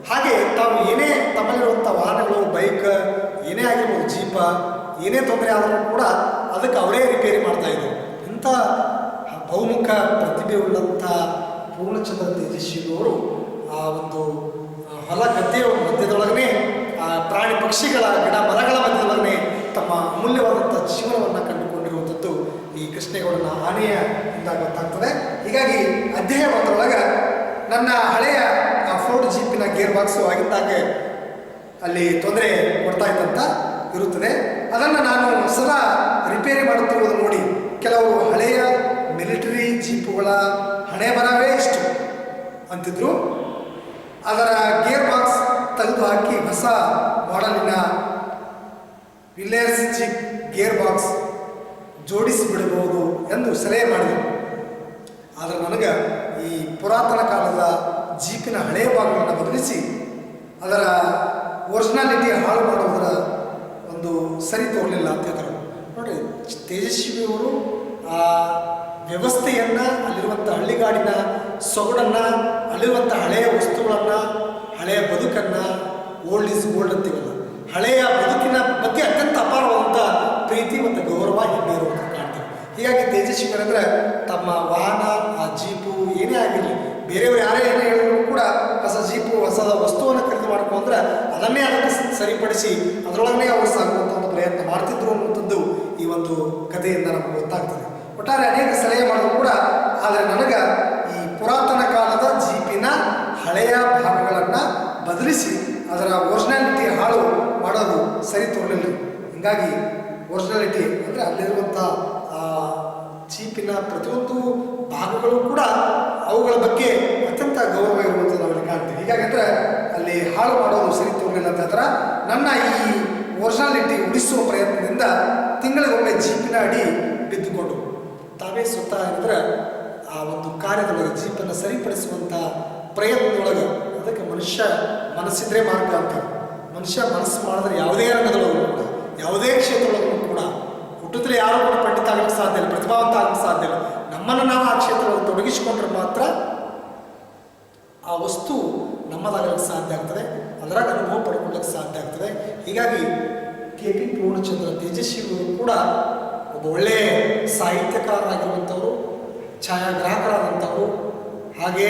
ಹಾಗೆ ತಾವು ಏನೇ ತಮ್ಮಲ್ಲಿರುವಂಥ ವಾಹನಗಳು, ಬೈಕ್ ಏನೇ ಆಗಿರ್ಬೋದು, ಜೀಪ ಏನೇ ತೊಂದರೆ ಆದರೂ ಕೂಡ ಅದಕ್ಕೆ ಅವರೇ ರಿಪೇರಿ ಮಾಡ್ತಾಯಿದ್ರು. ಇಂಥ ಬಹುಮುಖ ಪ್ರತಿಭೆ ಉಳ್ಳಂಥ ಪೂರ್ಣಚಂದ್ರ ತೇಜಸ್ವಿಯವರು ಆ ಒಂದು ಹೊಲ ಗದ್ದೆಯ ಮಧ್ಯದೊಳಗನೆ, ಆ ಪ್ರಾಣಿ ಪಕ್ಷಿಗಳ ಗಿಡ ಮರಗಳ ಮಧ್ಯದೊಳಗನೆ ತಮ್ಮ ಅಮೂಲ್ಯವಾದಂಥ ಜೀವನವನ್ನು ಕಂಡುಕೊಂಡಿರುವಂಥದ್ದು ಈ ಕೃಷ್ಣೇಗೌಡನ ಆನೆಯಿಂದ ಗೊತ್ತಾಗ್ತದೆ. ಹೀಗಾಗಿ ಅಧ್ಯಾಯ 1ರೊಳಗೆ ನನ್ನ ಹಳೆಯ ಫೋರ್ಡ್ ಜೀಪಿನ ಗೇರ್ ಬಾಕ್ಸು ಆಗಿದ್ದಾಗೆ ಅಲ್ಲಿ ತೊಂದರೆ ಕೊಡ್ತಾ ಇದ್ದಂತ ಇರುತ್ತದೆ. ಅದನ್ನು ನಾನು ಸದಾ ರಿಪೇರಿ ಮಾಡುತ್ತಿರುವುದು ನೋಡಿ ಕೆಲವು ಹಳೆಯ ಮಿಲಿಟರಿ ಜೀಪುಗಳ ಹಣೆ ಬರವೇ ಇಷ್ಟು ಅಂತಿದ್ರು. ಅದರ ತೆಗೆದು ಹಾಕಿ ಹೊಸ ಮಾಡೆಲಿನ ವಿಲಿಯರ್ಸ್ ಜೀಪ್ ಗೇರ್ ಬಾಕ್ಸ್ ಜೋಡಿಸಿಬಿಡಬಹುದು ಎಂದು ಸಲಹೆ ಮಾಡಿದರು. ಆದರೆ ನನಗೆ ಈ ಪುರಾತನ ಕಾಲದ ಜೀಪಿನ ಹಳೆಯ ಭಾಗಗಳನ್ನು ಬದಲಿಸಿ ಅದರ ಒರಿಜಿನಾಲಿಟಿ ಹಾಳು ಮಾಡುವುದರ ಒಂದು ಸರಿ ತೋರಲಿಲ್ಲ ಅಂತ ಹೇಳ್ತಾರೆ. ನೋಡಿ, ತೇಜಸ್ವಿಯವರು ಆ ವ್ಯವಸ್ಥೆಯನ್ನು, ಅಲ್ಲಿರುವಂಥ ಹಳ್ಳಿಗಾಡಿನ ಸೊಗಡನ್ನು, ಅಲ್ಲಿರುವಂಥ ಹಳೆಯ ವಸ್ತುಗಳನ್ನು, ಹಳೆಯ ಬದುಕನ್ನು, ಓಲ್ಡ್ ಈಸ್ ಗೋಲ್ಡ್ ಅಂತೀವಲ್ಲ, ಹಳೆಯ ಬದುಕಿನ ಬಗ್ಗೆ ಅತ್ಯಂತ ಅಪಾರವಾದಂಥ ಪ್ರೀತಿ ಮತ್ತು ಗೌರವ ಹೆಮ್ಮೆ ಇರುವಂಥ ಕಾಣ್ತೀವಿ. ಹೀಗಾಗಿ ತೇಜಸ್ವಿಗಳಂದರೆ ತಮ್ಮ ವಾಹನ, ಆ ಜೀಪು ಏನೇ ಆಗಿರಲಿ, ಬೇರೆಯವರು ಯಾರೇ ಏನೇ ಹೇಳಿದ್ರು ಕೂಡ ಹೊಸ ಜೀಪು, ಹೊಸ ವಸ್ತುವನ್ನು ಖರೀದಿ ಮಾಡ್ಕೊಂಡ್ರೆ ಅದನ್ನೇ ಸರಿಪಡಿಸಿ ಅದರೊಳಗೇ ಅವರು ಸಾಗುವಂಥ ಒಂದು ಪ್ರಯತ್ನ ಮಾಡ್ತಿದ್ರು ಅನ್ನುವಂಥದ್ದು ಈ ಒಂದು ಕಥೆಯಿಂದ ನಮಗೆ ಗೊತ್ತಾಗ್ತದೆ. ಒಟ್ಟಾರೆ ಅನೇಕ ಸಲಹೆ ಮಾಡಿದ್ರು ಕೂಡ, ಆದರೆ ನನಗೆ ಈ ಪುರಾತನ ಕಾಲದ ಜೀಪಿನ ಹಳೆಯ ಭಾಗಗಳನ್ನು ಬದಲಿಸಿ ಅದರ ಒರಿಜಿನಾಲಿಟಿ ಹಾಳು ಮಾಡೋದು ಸರಿ ತೋರಲಿಲ್ಲ. ಹೀಗಾಗಿ ಒರಿಜಿನಾಲಿಟಿ ಅಂದರೆ ಅಲ್ಲಿರುವಂಥ ಜೀಪಿನ ಪ್ರತಿಯೊಂದು ಭಾಗಗಳು ಕೂಡ ಅವುಗಳ ಬಗ್ಗೆ ಅತ್ಯಂತ ಗೌರವ ಇರುವಂಥದ್ದು ನಾವಲ್ಲಿ ಕಾಣ್ತೀವಿ. ಹೀಗಾಗಿದ್ರೆ ಅಲ್ಲಿ ಹಾಳು ಮಾಡೋದು ಸರಿ ತೋರಲಿಲ್ಲ ಅಂತ ಹೇಳ್ತಾರೆ. ನನ್ನ ಈ ಒರಿಜಿನಾಲಿಟಿ ಉಳಿಸುವ ಪ್ರಯತ್ನದಿಂದ ತಿಂಗಳಿಗೊಮ್ಮೆ ಜೀಪಿನ ಅಡಿ ಬಿದ್ದುಕೊಂಡು ತಾವೇ ಸ್ವತಃ ಅಂದರೆ ಆ ಒಂದು ಕಾರ್ಯದೊಳಗೆ ಜೀಪನ್ನು ಸರಿಪಡಿಸುವಂಥ ಪ್ರಯತ್ನದೊಳಗೆ, ಅದಕ್ಕೆ ಮನುಷ್ಯ ಮನಸ್ಸಿದ್ರೆ ಮಾರ್ಗ ಅಂತ. ಮನುಷ್ಯ ಮನಸ್ಸು ಮಾಡಿದ್ರೆ ಯಾವುದೇ ರಂಗದೊಳಗೂ ಕೂಡ, ಯಾವುದೇ ಕ್ಷೇತ್ರದೊಳಗೂ ಕೂಡ ಹುಟ್ಟಿದ್ರೆ ಯಾರೂ ಕೂಡ ಪಂಡಿತ ಆಗಲಿಕ್ಕೆ ಸಾಧ್ಯ ಇಲ್ಲ, ಪ್ರತಿಭಾವಂತ ಆಗಲಿಕ್ಕೆ ಸಾಧ್ಯ ಇಲ್ಲ. ನಮ್ಮನ್ನು ನಾವು ಆ ಕ್ಷೇತ್ರದಲ್ಲಿ ತೊಡಗಿಸಿಕೊಂಡ್ರೆ ಮಾತ್ರ ಆ ವಸ್ತು ನಮ್ಮದಾಗಲಿಕ್ಕೆ ಸಾಧ್ಯ ಆಗ್ತದೆ, ಅದರಾಗ ಅನುಭವ ಪಡ್ಕೊಳ್ಳೋಕ್ಕೆ ಸಾಧ್ಯ ಆಗ್ತದೆ. ಹೀಗಾಗಿ KP ಪೂರ್ಣಚಂದ್ರ ತೇಜಸ್ವಿಗಳು ಕೂಡ ಒಬ್ಬ ಒಳ್ಳೆಯ ಸಾಹಿತ್ಯಕಾರರಾಗಿರುವಂಥವರು, ಛಾಯಾಗ್ರಾಹಕರಾದಂಥವರು, ಹಾಗೇ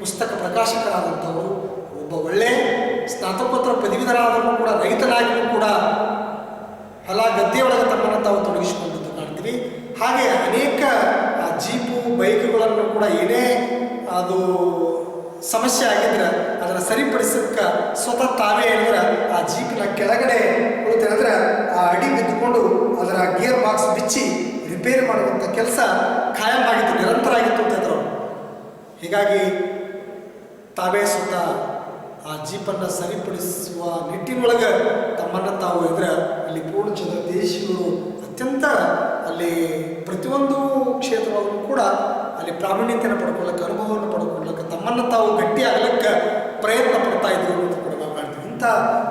ಪುಸ್ತಕ ಪ್ರಕಾಶಕರಾದಂಥವರು, ಒಬ್ಬ ಒಳ್ಳೆಯ ಸ್ನಾತಕೋತ್ತರ ಪದವೀಧರಾದರೂ ಕೂಡ, ರೈತನಾಗಿಯೂ ಕೂಡ ಹೊಲ ಗದ್ದೆಯೊಳಗೆ ತಮ್ಮನ್ನು ತಾವು ತೊಡಗಿಸಿಕೊಂಡಿದ್ದು ಕಾಣ್ತೀವಿ. ಹಾಗೆ ಅನೇಕ ಜೀಪು ಬೈಕ್ಗಳನ್ನು ಕೂಡ ಏನೇ ಅದು ಸಮಸ್ಯೆ ಆಗಿದ್ರೆ ಅದನ್ನು ಸರಿಪಡಿಸೋಕ್ಕೆ ಸ್ವತಃ ತಾವೇ ಹೇಳಿದ್ರೆ ಆ ಜೀಪಿನ ಕೆಳಗಡೆ ಕುಳಿತೇನೆಂದ್ರೆ ಆ ಅಡಿ ಬಿದ್ದುಕೊಂಡು ಅದರ ಗೇರ್ ಬಾಕ್ಸ್ ಬಿಚ್ಚಿ ರಿಪೇರಿ ಮಾಡುವಂಥ ಕೆಲಸ ಖಾಯಂ ಆಗಿತ್ತು, ನಿರಂತರ ಆಗಿತ್ತು ಅಂತ ಹೇಳಿದ್ರು. ಹೀಗಾಗಿ ತಾವೇ ಸ್ವತಃ ಆ ಜೀಪನ್ನು ಸರಿಪಡಿಸುವ ನಿಟ್ಟಿನೊಳಗೆ ತಮ್ಮನ್ನು ತಾವು ಇದ್ರೆ ಅಲ್ಲಿ ಪೂರ್ಣಚಂದ್ರ ತೇಜಸ್ವಿಗಳು ಅತ್ಯಂತ ಅಲ್ಲಿ ಪ್ರತಿಯೊಂದು ಕ್ಷೇತ್ರವಾಗೂ ಕೂಡ ಅಲ್ಲಿ ಪ್ರಾವೀಣ್ಯತೆಯನ್ನು ಪಡ್ಕೊಳ್ಳೋಕ್ಕೆ, ಅನುಭವವನ್ನು ಪಡ್ಕೊಳ್ಳೋಕ್ಕೆ, ತಮ್ಮನ್ನು ತಾವು ಗಟ್ಟಿಯಾಗಲಿಕ್ಕೆ ಪ್ರಯತ್ನ ಪಡ್ತಾ ಇದ್ರು ಅಂತ ಕೂಡ ನಾವು ಕಾಣ್ತೀವಿ. ಇಂಥ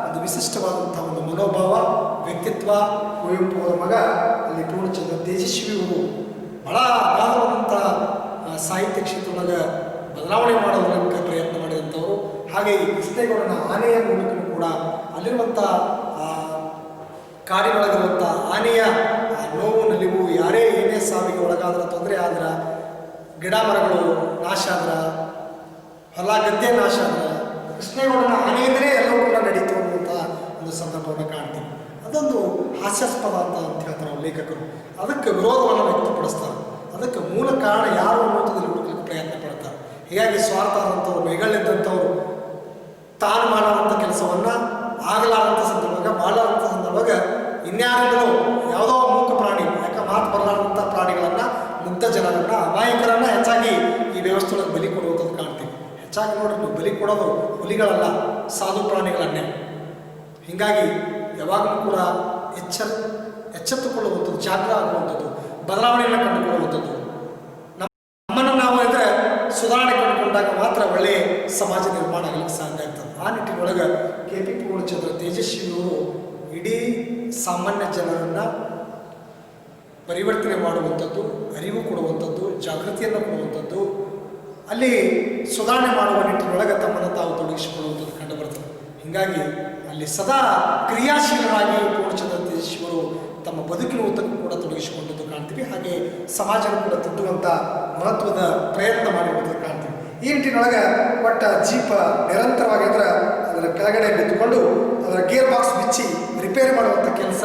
ಒಂದು ವಿಶಿಷ್ಟವಾದಂಥ ಒಂದು ಮನೋಭಾವ, ವ್ಯಕ್ತಿತ್ವ ಕುವೆಂಪು ಅವರ ಮಗ ಅಲ್ಲಿ ಪೂರ್ಣಚಂದ್ರ ತೇಜಸ್ವಿಯವರು ಬಹಳ ಅಗಾಧವಾದಂಥ ಸಾಹಿತ್ಯ ಕ್ಷೇತ್ರದೊಳಗೆ ಬದಲಾವಣೆ ಮಾಡೋದಕ್ಕೆ ಪ್ರಯತ್ನ ಮಾಡಿದಂಥವರು. ಹಾಗೆ ಈ ಕೃಷ್ಣೇಗೌಡನ ಆನೆಯ ಮೂಲಕವೂ ಕೂಡ ಅಲ್ಲಿರುವಂಥ ಕಾಡಿನೊಳಗಿರುವಂಥ ಆನೆಯ ನೋವು ನಲಿವು, ಯಾರೇ ಏನೇ ಸಾವಿಗೆ ಒಳಗಾದ್ರೆ, ತೊಂದರೆ ಆದ್ರೆ, ಗಿಡ ಮರಗಳು ನಾಶ ಆದ್ರೆ, ಹೊಲ ಗದ್ದೆ ನಾಶ ಆದ್ರೆ, ಕೃಷ್ಣೇಗೌಡನ ಆನೆಯಿಂದಲೇ ಎಲ್ಲವೂ ಕೂಡ ನಡೀತು ಅನ್ನುವಂಥ ಒಂದು ಸಂದರ್ಭವನ್ನು ಕಾಣ್ತೀವಿ. ಅದೊಂದು ಹಾಸ್ಯಾಸ್ಪದ ಅಂತ ಹೇಳ್ತಾರೆ ಲೇಖಕರು. ಅದಕ್ಕೆ ವಿರೋಧವನ್ನು ವ್ಯಕ್ತಪಡಿಸ್ತಾರೆ. ಅದಕ್ಕೆ ಮೂಲ ಕಾರಣ ಯಾರು ಅನ್ನೋಂಥದ್ದಲ್ಲಿ ಹುಡುಕಲಿಕ್ಕೆ ಪ್ರಯತ್ನ ಪಡ್ತಾರೆ. ಹೀಗಾಗಿ ಸ್ವಾರ್ಥ ಆದಂಥವ್ರು, ನೈಗಳ್ಯದಂಥವ್ರು ತಾನು ಮಾಡಾದಂಥ ಕೆಲಸವನ್ನು ಆಗಲಾರಂಥ ಸಂದರ್ಭದಾಗ, ಮಾಡಲಾರಂಥ ಸಂದರ್ಭದಾಗ ಇನ್ಯಾರಿಂದಲೂ ಯಾವುದೋ ಮೂಕ ಪ್ರಾಣಿ, ಯಾಕೆ ಮಾತು ಬರಲಾರಂಥ ಪ್ರಾಣಿಗಳನ್ನು, ಮುಗ್ಧ ಜನರನ್ನು, ಅಮಾಯಕರನ್ನು ಹೆಚ್ಚಾಗಿ ಈ ವ್ಯವಸ್ಥೆಯೊಳಗೆ ಬಲಿ ಕೊಡುವಂಥದ್ದು ಕಾಣ್ತೀವಿ. ಹೆಚ್ಚಾಗಿ ನೋಡ್ರಿ, ನೀವು ಬಲಿ ಕೊಡೋದು ಹುಲಿಗಳಲ್ಲ, ಸಾಧು ಪ್ರಾಣಿಗಳನ್ನೇ. ಹೀಗಾಗಿ ಯಾವಾಗಲೂ ಕೂಡ ಎಚ್ಚೆತ್ತುಕೊಳ್ಳುವಂಥದ್ದು, ಜಾಗೃತ ಆಗುವಂಥದ್ದು, ಬದಲಾವಣೆಯನ್ನು ಕಂಡುಕೊಳ್ಳುವಂಥದ್ದು, ನಮ್ಮನ್ನು ನಾವು ಇದ್ರೆ ಸುಧಾರಣೆ ಕಂಡುಕೊಂಡಾಗ ಮಾತ್ರ ಒಳ್ಳೆಯ ಸಮಾಜ ನಿರ್ಮಾಣ ಆಗಲಿಕ್ಕೆ ಸಾಧ್ಯ ಆಗ್ತದೆ. ಆ ನಿಟ್ಟಿನೊಳಗೆ KP ಪೂರ್ಣಚಂದ್ರ ತೇಜಸ್ವಿಯವರು ಇಡೀ ಸಾಮಾನ್ಯ ಜನರನ್ನು ಪರಿವರ್ತನೆ ಮಾಡುವಂಥದ್ದು, ಅರಿವು ಕೊಡುವಂಥದ್ದು, ಜಾಗೃತಿಯನ್ನು ಕೊಡುವಂಥದ್ದು, ಅಲ್ಲಿ ಸುಧಾರಣೆ ಮಾಡುವ ನಿಟ್ಟಿನೊಳಗೆ ತಮ್ಮನ್ನು ತಾವು ತೊಡಗಿಸಿಕೊಳ್ಳುವಂಥದ್ದು ಕಂಡು ಬರ್ತದೆ. ಹೀಗಾಗಿ ಅಲ್ಲಿ ಸದಾ ಕ್ರಿಯಾಶೀಲರಾಗಿ ಪೂರ್ಣಚಂದ್ರ ತೇಜಸ್ವಿಯವರು ತಮ್ಮ ಬದುಕಿನ ಉದ್ದಕ್ಕೂ ಕೂಡ ತೊಡಗಿಸಿಕೊಂಡದ್ದು ಕಾಣ್ತೀವಿ. ಹಾಗೆ ಸಮಾಜನ ಕೂಡ ತಿದ್ದುವಂಥ ಮಹತ್ವದ ಪ್ರಯತ್ನ ಮಾಡಿರುವಂಥದ್ದು ಕಾಣ್ತೀವಿ. ಈ ನಿಟ್ಟಿನೊಳಗೆ ಒಟ್ಟ ಜೀಪ ನಿರಂತರವಾಗಿ ಅಂದ್ರೆ ಅದರ ಕೆಳಗಡೆ ಬಿದ್ದುಕೊಂಡು ಅದರ ಗೇರ್ ಬಾಕ್ಸ್ ಬಿಚ್ಚಿ ರಿಪೇರಿ ಮಾಡುವಂಥ ಕೆಲಸ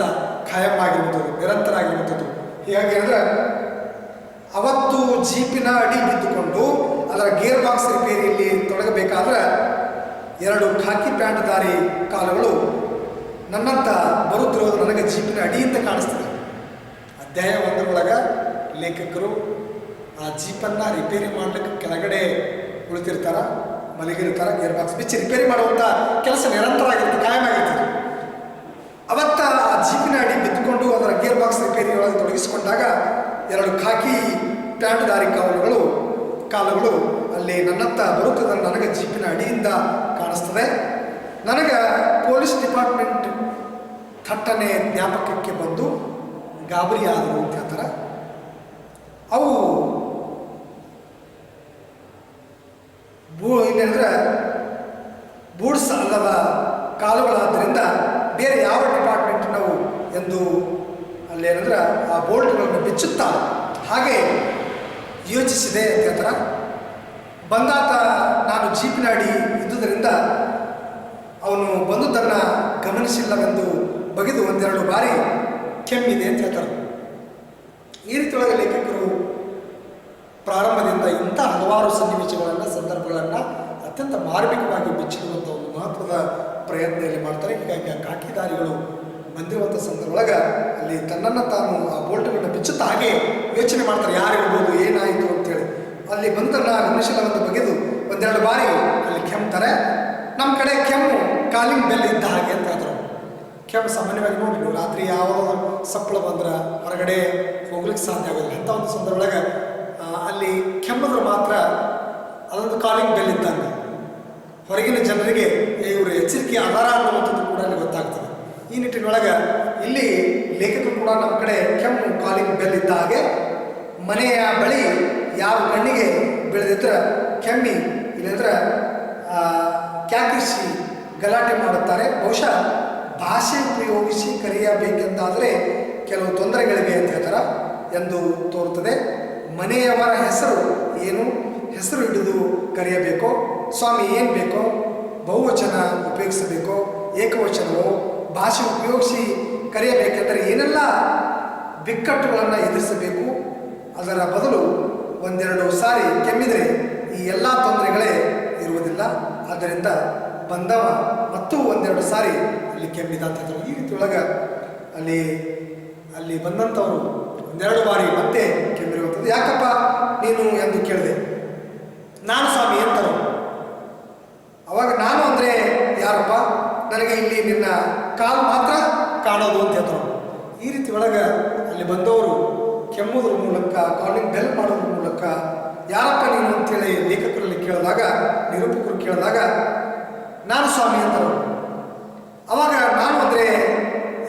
ಖಾಯಂ ಆಗಿರುವಂಥದ್ದು, ನಿರಂತರ ಆಗಿರುವಂಥದ್ದು. ಹೀಗಾಗಿ ಅಂದರೆ ಅವತ್ತು ಜೀಪಿನ ಅಡಿ ಬಿದ್ದುಕೊಂಡು ಅದರ ಗೇರ್ ಬಾಕ್ಸ್ ರಿಪೇರಿಯಲ್ಲಿ ತೊಡಗಬೇಕಾದ್ರೆ 2 ಖಾಕಿ ಪ್ಯಾಂಟ್ದಾರಿ ಕಾಲುಗಳು ನನ್ನಂತ ಬರುತ್ತಿರೋದು ನನಗೆ ಜೀಪಿನ ಅಡಿಯಿಂದ ಕಾಣಿಸ್ತದೆ. ಅಧ್ಯಾಯ 1 ಲೇಖಕರು ಆ ಜೀಪನ್ನು ರಿಪೇರಿ ಮಾಡಲಿಕ್ಕೆ ಕೆಳಗಡೆ ಕುಳಿತಿರ್ತಾರೆ. ಮಲಗಿರ್ತಾರೆ. ಗೇರ್ ಬಾಕ್ಸ್ ಬಿಚ್ಚಿ ರಿಪೇರಿ ಮಾಡುವಂಥ ಕೆಲಸ ನಿರಂತರ ಆಗಿರುತ್ತೆ, ಕಾಯಂ ಆಗಿರ್ತದೆ. ಅವತ್ತ ಆ ಜೀಪಿನ ಅಡಿ ಬಿದ್ದುಕೊಂಡು ಅದರ ಗೇರ್ ಬಾಕ್ಸ್ ರಿಪೇರಿಯೊಳಗೆ ತೊಡಗಿಸಿಕೊಂಡಾಗ 2 ಖಾಕಿ ಪ್ಯಾಂಟ್ದಾರಿ ಕಾಲುಗಳು ಅಲ್ಲಿ ನನ್ನತ್ತ ಬರುತ್ತದೆ. ನನಗೆ ಜೀಪಿನ ಅಡಿಯಿಂದ ಕಾಣಿಸ್ತದೆ. ನನಗೆ ಪೊಲೀಸ್ ಡಿಪಾರ್ಟ್ಮೆಂಟ್ ಥಟ್ಟನೆ ಜ್ಞಾಪಕಕ್ಕೆ ಬಂದು ಗಾಬರಿ ಆದವು ಅಂತ ಹೇಳ್ತಾರೆ. ಅವು ಏನಂದ್ರೆ ಬೂಟ್ಸ್ ಅಲ್ಲದ ಕಾಲುಗಳಾದ್ದರಿಂದ ಬೇರೆ ಯಾವ ಡಿಪಾರ್ಟ್ಮೆಂಟ್ ನಾವು ಎಂದು ಅಲ್ಲೇನಂದ್ರೆ ಆ ಬೋಲ್ಟ್ಗಳನ್ನು ಬಿಚ್ಚುತ್ತಾ ಹಾಗೆ ಯೋಚಿಸಿದೆ ಅಂತ ಹೇಳ್ತಾರೆ. ಬಂದಾತ ನಾನು ಜೀಪಿನ ಅಡಿ ಇದ್ದುದರಿಂದ ಅವನು ಬಂದುದನ್ನು ಗಮನಿಸಿಲ್ಲವೆಂದು ಬಗೆದು 1-2 ಬಾರಿ ಕೆಮ್ಮಿದೆ ಅಂತ ಹೇಳ್ತಾರೆ. ಈ ರೀತಿಯೊಳಗೆ ಲೇಖಕರು ಪ್ರಾರಂಭದಿಂದ ಇಂಥ ಹಲವಾರು ಸನ್ನಿವೇಶಗಳನ್ನು, ಸಂದರ್ಭಗಳನ್ನು ಅತ್ಯಂತ ಮಾರ್ಮಿಕವಾಗಿ ಬಿಚ್ಚಿಡುವಂಥ ಒಂದು ಮಹತ್ವದ ಪ್ರಯತ್ನದಲ್ಲಿ ಮಾಡ್ತಾರೆ. ಹೀಗಾಗಿ ಆ ಖಾಕಿದಾರಿಗಳು ಬಂದಿರುವಂಥ ಸಂದರ್ಭದೊಳಗೆ ಅಲ್ಲಿ ತನ್ನನ್ನು ತಾನು ಆ ಬೋಲ್ಟ್ಗಳನ್ನು ಬಿಚ್ಚುತ್ತಾ ಹಾಗೆ ಯೋಚನೆ ಮಾಡ್ತಾರೆ, ಯಾರಿರ್ಬೋದು, ಏನಾಯಿತು ಅಂತೇಳಿ. ಅಲ್ಲಿ ಬಂದನ್ನು ಗಮನಿಸಲವಂತ ಬಗೆದು 1-2 ಬಾರಿ ಅಲ್ಲಿ ಕೆಮ್ತಾರೆ. ನಮ್ಮ ಕಡೆ ಕೆಮ್ಮು ಕಾಲಿಂಗ್ ಬೆಲ್ ಇದ್ದ ಹಾಗೆ ಅಂತ ಹೇಳ್ತಾರೆ. ಕೆಮ್ಮು ಸಾಮಾನ್ಯವಾಗಿ ನೋಡಿ, ನೀವು ರಾತ್ರಿ ಯಾವ ಸಪ್ಪಳ ಬಂದ್ರೆ ಹೊರಗಡೆ ಹೋಗ್ಲಿಕ್ಕೆ ಸಾಧ್ಯ ಆಗೋದಿಲ್ಲ. ಅಂಥ ಒಂದು ಸಂದರ್ಭದೊಳಗೆ ಅಲ್ಲಿ ಕೆಮ್ಮಿದ್ರೆ ಮಾತ್ರ ಅದೊಂದು ಕಾಲಿಂಗ್ ಬೆಲ್ ಇದ್ದಂಗೆ ಹೊರಗಿನ ಜನರಿಗೆ ಇವರು ಎಚ್ಚರಿಕೆ ಆಧಾರ ಅನ್ನುವಂಥದ್ದು ಕೂಡ ಅಲ್ಲಿ ಗೊತ್ತಾಗ್ತದೆ. ಈ ನಿಟ್ಟಿನೊಳಗೆ ಇಲ್ಲಿ ಲೇಖಕರು ಕೂಡ ನಮ್ಮ ಕಡೆ ಕೆಮ್ಮು ಕಾಲಿಂಗ್ ಬೆಲ್ ಇದ್ದ ಹಾಗೆ ಮನೆಯ ಬಳಿ ಯಾವ ಕಣ್ಣಿಗೆ ಬೆಳೆದಿದ್ರೆ ಕೆಮ್ಮಿ ಇಲ್ಲಂದ್ರೆ ಕ್ಯಾಕಿಸಿ ಗಲಾಟೆ ಮಾಡುತ್ತಾರೆ. ಬಹುಶಃ ಭಾಷೆ ಉಪಯೋಗಿಸಿ ಕರೆಯಬೇಕೆಂದಾದರೆ ಕೆಲವು ತೊಂದರೆಗಳಿವೆ ಅಂತ ಹೇಳ್ತಾರೆ ಎಂದು ತೋರುತ್ತದೆ. ಮನೆಯವರ ಹೆಸರು ಏನು, ಹೆಸರು ಹಿಡಿದು ಕರೆಯಬೇಕೋ, ಸ್ವಾಮಿ ಏನು ಬೇಕೋ, ಬಹುವಚನ ಉಪಯೋಗಿಸಬೇಕೋ, ಏಕವಚನವೋ, ಭಾಷೆ ಉಪಯೋಗಿಸಿ ಕರೆಯಬೇಕೆಂದರೆ ಏನೆಲ್ಲ ಬಿಕ್ಕಟ್ಟುಗಳನ್ನು ಎದುರಿಸಬೇಕು. ಅದರ ಬದಲು 1-2 ಸಾರಿ ಕೆಮ್ಮಿದರೆ ಈ ಎಲ್ಲ ತೊಂದರೆಗಳೇ ಇರುವುದಿಲ್ಲ. ಆದ್ದರಿಂದ ಬಂದವ ಮತ್ತು 1-2 ಸಾರಿ ಅಲ್ಲಿ ಕೆಮ್ಮಿದ ಅಂತ ಹೇಳ್ತಾರೆ. ಈ ರೀತಿಯೊಳಗೆ ಅಲ್ಲಿ ಬಂದಂಥವರು 1-2 ಬಾರಿ ಮತ್ತೆ ಕೆಮ್ಮಿರುವಂಥದ್ದು. ಯಾಕಪ್ಪ ನೀನು ಎಂದು ಕೇಳಿದೆ. ನಾನು ಸ್ವಾಮಿ ಎಂತರು. ಅವಾಗ ನಾನು ಅಂದರೆ ಯಾರಪ್ಪ, ನನಗೆ ಇಲ್ಲಿ ನಿನ್ನ ಕಾಲು ಮಾತ್ರ ಕಾಣೋದು ಅಂತ ಹೇಳ್ತಾರೆ. ಈ ರೀತಿ ಒಳಗೆ ಅಲ್ಲಿ ಬಂದವರು ಕೆಮ್ಮುವುದ್ರ ಮೂಲಕ, ಕಾಲಿಂಗ್ ಬೆಲ್ ಮಾಡೋದ್ರ ಮೂಲಕ ಯಾರಪ್ಪ ನೀನು ಅಂತೇಳಿ ಲೇಖಕರಲ್ಲಿ ಕೇಳಿದಾಗ, ನಿರೂಪಕರು ಕೇಳಿದಾಗ ನಾನು ಸ್ವಾಮಿ ಅಂದರು. ಅವಾಗ ನಾನು ಅಂದರೆ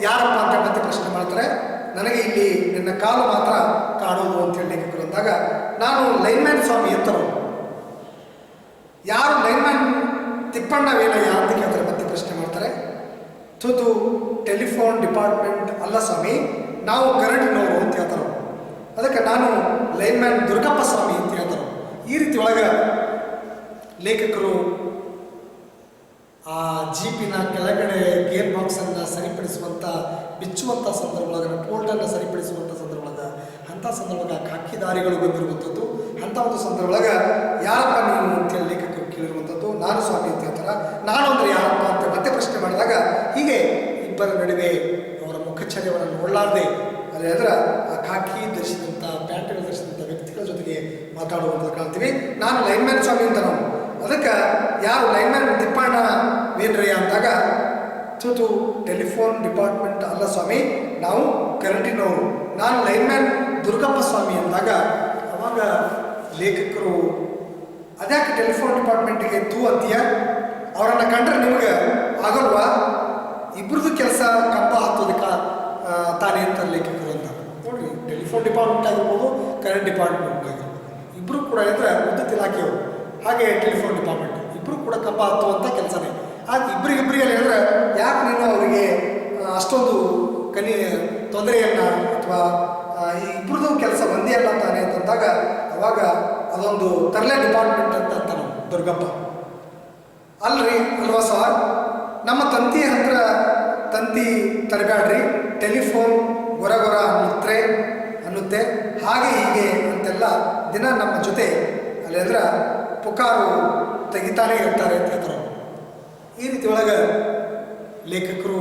ಯಾರಪ್ಪ ಅಂತ ಮತ್ತೆ ಪ್ರಶ್ನೆ ಮಾಡ್ತಾರೆ. ನನಗೆ ಇಲ್ಲಿ ನಿನ್ನ ಕಾಲು ಮಾತ್ರ ಕಾಣೋದು ಅಂತೇಳಿ ಲೇಖಕರು ಅಂದಾಗ ನಾನು ಲೈನ್ಮ್ಯಾನ್ ಸ್ವಾಮಿ ಅಂತಾರೆ. ಯಾರು ಲೈನ್ಮ್ಯಾನ್? ತಿಪ್ಪಣ್ಣವೇನಯ್ಯ ಅಂತ ಕೇಳ್ತಾರೆ. ಮತ್ತೆ ಪ್ರಶ್ನೆ ಮಾಡ್ತಾರೆ. ತುದು ಟೆಲಿಫೋನ್ ಡಿಪಾರ್ಟ್ಮೆಂಟ್ ಅಲ್ಲ ಸ್ವಾಮಿ, ನಾವು ಕರೆಂಟ್ನವರು ಅಂತ ಹೇಳ್ತಾರೆ. ಅದಕ್ಕೆ ನಾನು ಲೈನ್ಮ್ಯಾನ್ ದುರ್ಗಪ್ಪ ಸ್ವಾಮಿ ಅಂತ ಹೇಳ್ತಾರೆ. ಈ ರೀತಿ ಒಳಗೆ ಲೇಖಕರು ಆ ಜೀಪಿನ ಕೆಳಗಡೆ ಗೇರ್ ಬಾಕ್ಸನ್ನು ಸರಿಪಡಿಸುವಂಥ, ಬಿಚ್ಚುವಂಥ ಸಂದರ್ಭದೊಳಗೆ, ಬೋಲ್ಟನ್ನು ಸರಿಪಡಿಸುವಂಥ ಸಂದರ್ಭದೊಳಗೆ, ಅಂಥ ಸಂದರ್ಭದಾಗ ಖಾಕಿದಾರಿಗಳು ಬಂದಿರುವಂಥದ್ದು. ಅಂಥ ಒಂದು ಸಂದರ್ಭದೊಳಗೆ ಯಾರಪ್ಪ ನೀವು ಅಂತೇಳಿ ಲೇಖಕರು ಕೇಳಿರುವಂಥದ್ದು. ನಾನು ಸ್ವಾಮಿ ಅಂತ ಹೇಳ್ತಾರೆ. ನಾನು ಅಂದರೆ ಯಾರಪ್ಪ ಅಂತ ಮತ್ತೆ ಪ್ರಶ್ನೆ ಮಾಡಿದಾಗ ಹೀಗೆ ಇಬ್ಬರ ನಡುವೆ ಅವರ ಮುಖಚರ್ಯವನ್ನು ನೋಡಲಾರದೆ ಅದಾದ್ರೆ ಆ ಖಾಕಿ ಧರಿಸಿದಂಥ, ಪ್ಯಾಂಟ್ಗಳು ಧರಿಸಿದಂಥ ವ್ಯಕ್ತಿಗಳ ಜೊತೆಗೆ ಮಾತಾಡುವಂಥದ್ದು ಕಾಣ್ತೀವಿ. ನಾನು ಲೈನ್ಮ್ಯಾನ್ ಸ್ವಾಮಿ ಅಂತ ನಾವು. ಅದಕ್ಕೆ ಯಾರು ಲೈನ್ಮ್ಯಾನ್ ತಿಪ್ಪಣ್ಣ ವೇನ್ರಯ್ಯ ಅಂದಾಗ ತುತು ಟೆಲಿಫೋನ್ ಡಿಪಾರ್ಟ್ಮೆಂಟ್ ಅಲ್ಲ ಸ್ವಾಮಿ, ನಾವು ಕರೆಂಟಿನವರು, ನಾನು ಲೈನ್ಮ್ಯಾನ್ ದುರ್ಗಪ್ಪ ಸ್ವಾಮಿ ಅಂದಾಗ ಅವಾಗ ಲೇಖಕರು ಅದ್ಯಾಕೆ ಟೆಲಿಫೋನ್ ಡಿಪಾರ್ಟ್ಮೆಂಟಿಗೆ ತೂ ಅಂತೀಯ, ಅವರನ್ನು ಕಂಡ್ರೆ ನಿಮಗೆ ಆಗಲ್ವಾ, ಇಬ್ಬರದು ಕೆಲಸ ಕಂಬ ಹತ್ತೋದಕ್ಕೆ ತಾನೇ ಅಂತ ಲೇಖಕರು ಅಂತ ನೋಡ್ರಿ. ಟೆಲಿಫೋನ್ ಡಿಪಾರ್ಟ್ಮೆಂಟ್ ಆಗಿರ್ಬೋದು, ಕರೆಂಟ್ ಡಿಪಾರ್ಟ್ಮೆಂಟ್ ಆಗಿರ್ಬೋದು, ಇಬ್ಬರು ಕೂಡ ಇದ್ರೆ ವಿದ್ಯುತ್ ಇಲಾಖೆಯವರು, ಹಾಗೆ ಟೆಲಿಫೋನ್ ಡಿಪಾರ್ಟ್ಮೆಂಟ್ ಇಬ್ಬರು ಕೂಡ ಕಂಬ ಹತ್ತುವಂಥ ಕೆಲಸನೇ. ಆಗ ಇಬ್ಬರಿಗೆ ಹೇಳಿದ್ರೆ ಯಾಕೆ ನೀನು ಅವರಿಗೆ ಅಷ್ಟೊಂದು ತೊಂದರೆಯನ್ನು ಅಥವಾ ಈ ಇಬ್ಬರದು ಕೆಲಸ ಒಂದೇ ಅಲ್ಲ ತಾನೆ ಅಂತಂದಾಗ ಅವಾಗ ಅದೊಂದು ತರಲೆ ಡಿಪಾರ್ಟ್ಮೆಂಟ್ ಅಂತ ನಾವು ದುರ್ಗಪ್ಪ ಅಲ್ರಿ ಅಲ್ವಾ ಸರ್, ನಮ್ಮ ತಂತಿ ಹತ್ರ ತಂತಿ ತರಬೇಡ್ರಿ, ಟೆಲಿಫೋನ್ ಗೊರ ಅನ್ನುತ್ತೆ, ಹಾಗೆ ಹೀಗೆ ಅಂತೆಲ್ಲ ದಿನ ನಮ್ಮ ಜೊತೆ ಅಲ್ಲಿ ಅಂದ್ರೆ ಪುಕಾರು ತೆಗಿತಾನೆ ಇರ್ತಾರೆ ಅಂತ ಹೇಳ್ತಾರೆ. ಈ ರೀತಿ ಒಳಗೆ ಲೇಖಕರು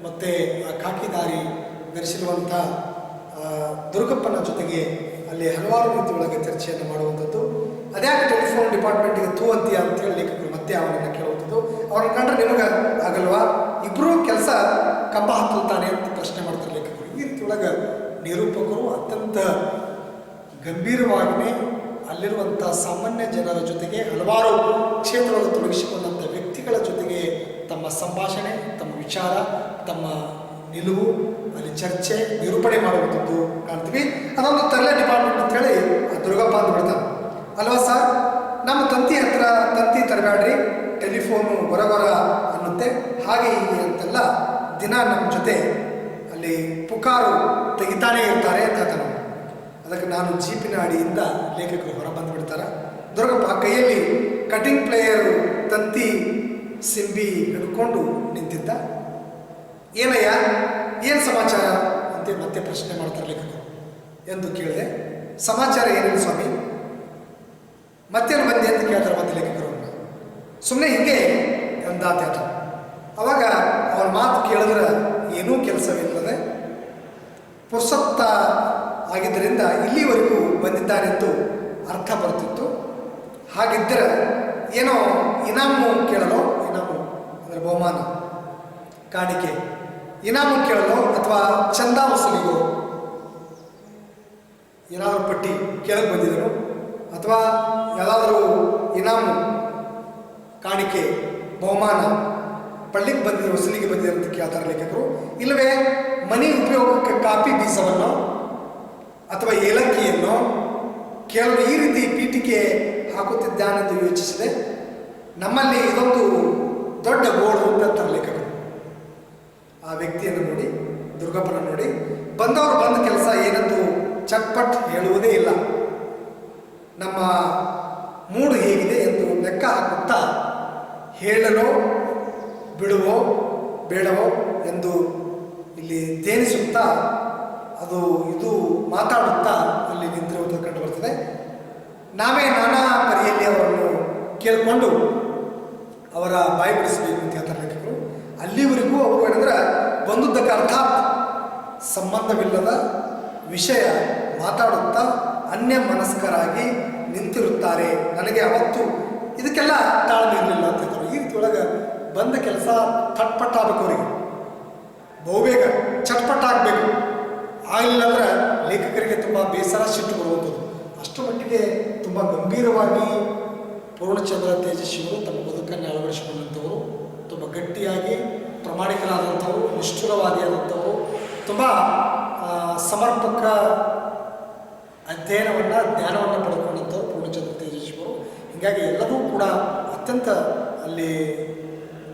ಮತ್ತು ಆ ಖಾಕಿದಾರಿ ಧರಿಸಿರುವಂಥ ದುರ್ಗಪ್ಪನ ಜೊತೆಗೆ ಅಲ್ಲಿ ಹಲವಾರು ರೀತಿಯೊಳಗೆ ಚರ್ಚೆಯನ್ನು ಮಾಡುವಂಥದ್ದು. ಅದ್ಯಾಕೆ ಟೆಲಿಫೋನ್ ಡಿಪಾರ್ಟ್ಮೆಂಟಿಗೆ ತೂ ಅಂತೀಯ ಅಂತೇಳಿ ಲೇಖಕರು ಮತ್ತೆ ಅವನನ್ನು ಕೇಳುವಂಥದ್ದು. ಅವ್ರನ್ನ ಕಂಡ್ರೆ ನಿಮಗೆ ಆಗಲ್ವಾ, ಇಬ್ಬರೂ ಕೆಲಸ ಕಂಬ ಹತ್ತುತ್ತಾನೆ ಅಂತ ಪ್ರಶ್ನೆ ಮಾಡ್ತಾರೆ ಲೇಖಕರು. ಈ ರೀತಿಯೊಳಗೆ ನಿರೂಪಕರು ಅತ್ಯಂತ ಗಂಭೀರವಾಗಿಯೇ ಅಲ್ಲಿರುವಂಥ ಸಾಮಾನ್ಯ ಜನರ ಜೊತೆಗೆ ಹಲವಾರು ಕ್ಷೇತ್ರವನ್ನು ತೊಡಗಿಸಿಕೊಂಡಂಥ ವ್ಯಕ್ತಿಗಳ ಜೊತೆಗೆ ತಮ್ಮ ಸಂಭಾಷಣೆ, ತಮ್ಮ ವಿಚಾರ, ತಮ್ಮ ನಿಲುವು, ಅಲ್ಲಿ ಚರ್ಚೆ, ನಿರೂಪಣೆ ಮಾಡುವಂಥದ್ದು ಕಾಣ್ತೀವಿ. ಅದೊಂದು ತರಲೆ ಡಿಪಾರ್ಟ್ಮೆಂಟ್ ಅಂತೇಳಿ ದುರ್ಗಪ್ಪ ಅಂತ ಬಿಡ್ತಾನೆ. ಅಲ್ವಾ ಸರ್, ನಮ್ಮ ತಂತಿ ಹತ್ರ ತಂತಿ ತರಬೇಡ್ರಿ, ಟೆಲಿಫೋನು ಹೊರಗೊರ ಅನ್ನುತ್ತೆ, ಹಾಗೆ ಹೀಗೆ ಅಂತೆಲ್ಲ ದಿನ ನಮ್ಮ ಜೊತೆ ಅಲ್ಲಿ ಪುಕಾರು ತೆಗಿತಾನೇ ಇರ್ತಾರೆ ಅಂತ ಹೇಳ್ತಾನೆ. ಅದಕ್ಕೆ ನಾನು ಜೀಪಿನ ಅಡಿಯಿಂದ ಲೇಖಕರು ಹೊರ ಬಂದುಬಿಡ್ತಾರೆ. ದುರ್ಗಪ್ಪ ಕೈಯಲ್ಲಿ ಕಟಿಂಗ್ ಪ್ಲೇಯರು ತಂತಿ ಸಿಂಬಿ ಹಿಡ್ಕೊಂಡು ನಿಂತಿದ್ದ. ಏನಯ್ಯ, ಏನು ಸಮಾಚಾರ ಅಂತ ಮತ್ತೆ ಪ್ರಶ್ನೆ ಮಾಡ್ತಾರೆ ಲೇಖಕರು ಎಂದು ಕೇಳಿದೆ. ಸಮಾಚಾರ ಏನಿಲ್ಲ ಸ್ವಾಮಿ, ಮತ್ತೇನು ಬಂದೆ ಅಂತ ಕೇಳ್ತಾರೆ ಮತ್ತೆ ಲೇಖಕರು. ಸುಮ್ಮನೆ ಹೀಗೆ ಅಂದಾತ. ಅವಾಗ ಅವ್ರ ಮಾತು ಕೇಳಿದ್ರೆ ಏನೂ ಕೆಲಸವಿಲ್ಲದೆ ಪುರ್ಸತ್ತ ಆಗಿದ್ದರಿಂದ ಇಲ್ಲಿವರೆಗೂ ಬಂದಿದ್ದಾನೆಂದು ಅರ್ಥ ಬರ್ತಿತ್ತು. ಹಾಗಿದ್ದರೆ ಏನೋ ಇನಾಮು ಕೇಳಲು, ಇನಾಮು ಅಂದರೆ ಬಹುಮಾನ, ಕಾಣಿಕೆ, ಇನಾಮು ಕೇಳಲು ಅಥವಾ ಚಂದ ವಸೂಲಿಗೋ ಏನಾದರೂ ಪಟ್ಟಿ ಕೇಳಕ್ಕೆ ಬಂದಿದ್ದರು, ಅಥವಾ ಯಾವುದಾದ್ರೂ ಇನಾಮು, ಕಾಣಿಕೆ, ಬಹುಮಾನ ಪಳ್ಳಿಗೆ ಬಂದಿದ್ರು, ವಸೂಲಿಗೆ ಬಂದಿದ್ರು ಅಂತ ಕೇಳ್ತಾರೆ ಲೇಖಕರು. ಇಲ್ಲವೇ ಮನೆ ಉಪಯೋಗಕ್ಕೆ ಕಾಫಿ ಬೀಜವನ್ನು ಅಥವಾ ಏಲಕ್ಕಿಯನ್ನು ಕೇಳಲು ಈ ರೀತಿ ಪೀಠಿಕೆ ಹಾಕುತ್ತಿದ್ದಾನೆಂದು ಯೋಚಿಸಿದೆ. ನಮ್ಮಲ್ಲಿ ಇದೊಂದು ದೊಡ್ಡ ಗೋಳು ಅಂತ ಲೇಖಕರು. ಆ ವ್ಯಕ್ತಿಯನ್ನು ನೋಡಿ, ದುರ್ಗಪ್ಪನ ನೋಡಿ, ಬಂದವರು ಬಂದ ಕೆಲಸ ಏನೆಂದು ಚಟ್ಪಟ್ ಹೇಳುವುದೇ ಇಲ್ಲ. ನಮ್ಮ ಮೂಡು ಹೇಗಿದೆ ಎಂದು ಲೆಕ್ಕ ಹಾಕುತ್ತಾ ಹೇಳಲು ಬಿಡುವೋ ಬೇಡವೋ ಎಂದು ಇಲ್ಲಿ ತೇನಿಸುತ್ತಾ ಅದು ಇದು ಮಾತಾಡುತ್ತಾ ಅಲ್ಲಿ ನಿಂತಿರುವುದು ಕಂಡು ಬರ್ತದೆ. ನಾವೇ ನಾನಾ ಪರಿಯಲ್ಲಿ ಅವರನ್ನು ಕೇಳಿಕೊಂಡು ಅವರ ಬಾಯಿ ಬಿಡಿಸಬೇಕು ಅಂತ ಹೇಳ್ತಾರೆ ಲೇಖಕರು. ಅಲ್ಲಿವರೆಗೂ ಅವರು ಏನಂದ್ರೆ ಬಂದದ್ದಕ್ಕೆ ಅರ್ಥಾತ್ ಸಂಬಂಧವಿಲ್ಲದ ವಿಷಯ ಮಾತಾಡುತ್ತಾ ಅನ್ಯ ಮನಸ್ಕರಾಗಿ ನಿಂತಿರುತ್ತಾರೆ. ನನಗೆ ಅವತ್ತು ಇದಕ್ಕೆಲ್ಲ ತಾಳ್ಮೆ ಇರಲಿಲ್ಲ ಅಂತ ಹೇಳ್ತಾರೆ. ಈ ರೀತಿ ಒಳಗೆ ಬಂದ ಕೆಲಸ ಥಟ್ಪಟ್ ಆಗಬೇಕು, ಅವರಿಗೆ ಬಹುಬೇಗ ಚಟ್ಪಟ್ ಆಗಬೇಕು. ಆಗಲಿಲ್ಲ ಅಂದರೆ ಲೇಖಕರಿಗೆ ತುಂಬ ಬೇಸರ, ಸಿಟ್ಟು ಬರುವಂಥದ್ದು. ಅಷ್ಟು ಮಟ್ಟಿಗೆ ತುಂಬ ಗಂಭೀರವಾಗಿ ಪೂರ್ಣಚಂದ್ರ ತೇಜಸ್ವಿಗಳು ತಮ್ಮ ಬದುಕನ್ನು ಅಳವಡಿಸಿಕೊಂಡಂಥವರು, ತುಂಬ ಗಟ್ಟಿಯಾಗಿ ಪ್ರಾಮಾಣಿಕರಾದಂಥವರು, ನಿಷ್ಠುರವಾದಿಯಾದಂಥವರು, ತುಂಬ ಸಮರ್ಪಕ ಅಧ್ಯಯನವನ್ನು, ಜ್ಞಾನವನ್ನು ಪಡೆದುಕೊಂಡಂಥವ್ರು ಪೂರ್ಣಚಂದ್ರ ತೇಜಸ್ವಿಗಳು. ಹೀಗಾಗಿ ಎಲ್ಲರೂ ಕೂಡ ಅತ್ಯಂತ ಅಲ್ಲಿ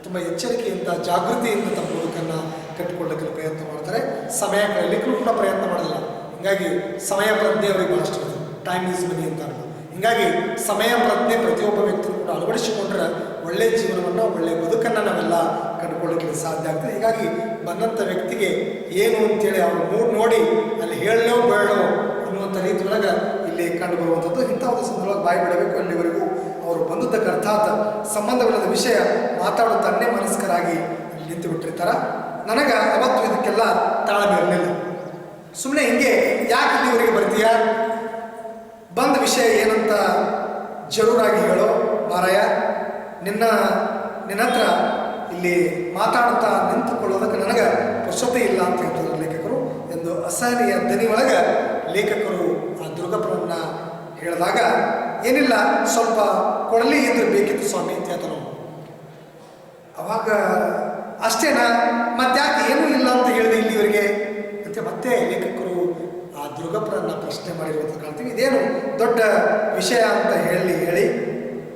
ತುಂಬ ಎಚ್ಚರಿಕೆಯಿಂದ, ಜಾಗೃತಿಯಿಂದ ತಮ್ಮ ಬದುಕನ್ನು ಕಟ್ಟಿಕೊಳ್ಳಲಿಕ್ಕೆ ಪ್ರಯತ್ನ ಮಾಡ್ತಾರೆ. ಸಮಯ ಕಳೆಯಲಿಕ್ಕೂ ಕೂಡ ಪ್ರಯತ್ನ ಮಾಡಲ್ಲ. ಹೀಗಾಗಿ ಸಮಯ ಪ್ರಜ್ಞೆ ಅವರಿಗೆ ಭಾಳಷ್ಟು ಇದೆ. ಟೈಮ್ ಈಸ್ ಮನಿ ಅಂತಾರಲ್ಲ. ಹೀಗಾಗಿ ಸಮಯ ಪ್ರಜ್ಞೆ ಪ್ರತಿಯೊಬ್ಬ ವ್ಯಕ್ತಿಯೂ ಕೂಡ ಅಳವಡಿಸಿಕೊಂಡ್ರೆ ಒಳ್ಳೆಯ ಜೀವನವನ್ನು, ಒಳ್ಳೆಯ ಬದುಕನ್ನು ನಾವೆಲ್ಲ ಕಂಡುಕೊಳ್ಳಲಿಕ್ಕೆ ಸಾಧ್ಯ ಆಗ್ತದೆ. ಹೀಗಾಗಿ ಬಂದಂಥ ವ್ಯಕ್ತಿಗೆ ಏನು ಅಂತೇಳಿ ಅವ್ರು ಮೂಡ್ ನೋಡಿ ಅಲ್ಲಿ ಹೇಳಲೋ ಬೇಡೋ ಅನ್ನುವಂಥ ರೀತಿಯೊಳಗೆ ಇಲ್ಲಿ ಕಂಡು ಬರುವಂಥದ್ದು. ಇಂಥ ಒಂದು ಸಂದರ್ಭವಾಗಿ ಬಾಯಿ ಬಿಡಬೇಕು. ಅಲ್ಲಿವರೆಗೂ ಅವರು ಬಂದದ್ದಕ್ಕೆ ಅರ್ಥಾತ್ ಸಂಬಂಧವಿಲ್ಲದ ವಿಷಯ ಮಾತಾಡುತ್ತಾನೆ ಮನಸ್ಕರಾಗಿ ಅಲ್ಲಿ ನಿಂತು ಬಿಟ್ಟಿರ್ತಾರೆ. ನನಗೆ ಅವತ್ತು ಇದಕ್ಕೆಲ್ಲ ತಾಳ್ಮೆ ಇರಲಿಲ್ಲ. ಸುಮ್ಮನೆ ಹಿಂಗೆ ಯಾಕೆ ಇಲ್ಲಿವರೆಗೆ ಬರ್ತೀಯಾ, ಬಂದ ವಿಷಯ ಏನಂತ ಜರೂರಾಗಿ ಹೇಳೋ ಮಾರಾಯ, ನಿನ್ನ ಹತ್ರ ಇಲ್ಲಿ ಮಾತಾಡುತ್ತಾ ನಿಂತುಕೊಳ್ಳೋದಕ್ಕೆ ನನಗೆ ಪುರ್ಸೊತೆ ಇಲ್ಲ ಅಂತ ಹೇಳ್ತಾರೆ ಲೇಖಕರು ಎಂದು ಅಸಹನೀಯ ದನಿ ಒಳಗೆ ಲೇಖಕರು ಆ ದುರ್ಗಪ್ಪನನ್ನು ಹೇಳಿದಾಗ, ಏನಿಲ್ಲ ಸ್ವಲ್ಪ ಕೊಡಲಿ ಇದ್ರೆ ಬೇಕಿತ್ತು ಸ್ವಾಮಿ ಅಂತ ಹೇಳ್ತಾನೆ. ಅವಾಗ ಅಷ್ಟೇನಾ, ಮತ್ತ್ಯಾಕೆ ಏನೂ ಇಲ್ಲ ಅಂತ ಹೇಳಿದೆ ಇಲ್ಲಿವರೆಗೆ ಅಂತ ಮತ್ತೆ ಲೇಖಕರು ಆ ದುರ್ಗಪ್ಪನನ್ನು ಪ್ರಶ್ನೆ ಮಾಡಿರುವಂಥ ಕಾಣ್ತೀವಿ. ಇದೇನು ದೊಡ್ಡ ವಿಷಯ ಅಂತ ಹೇಳಿ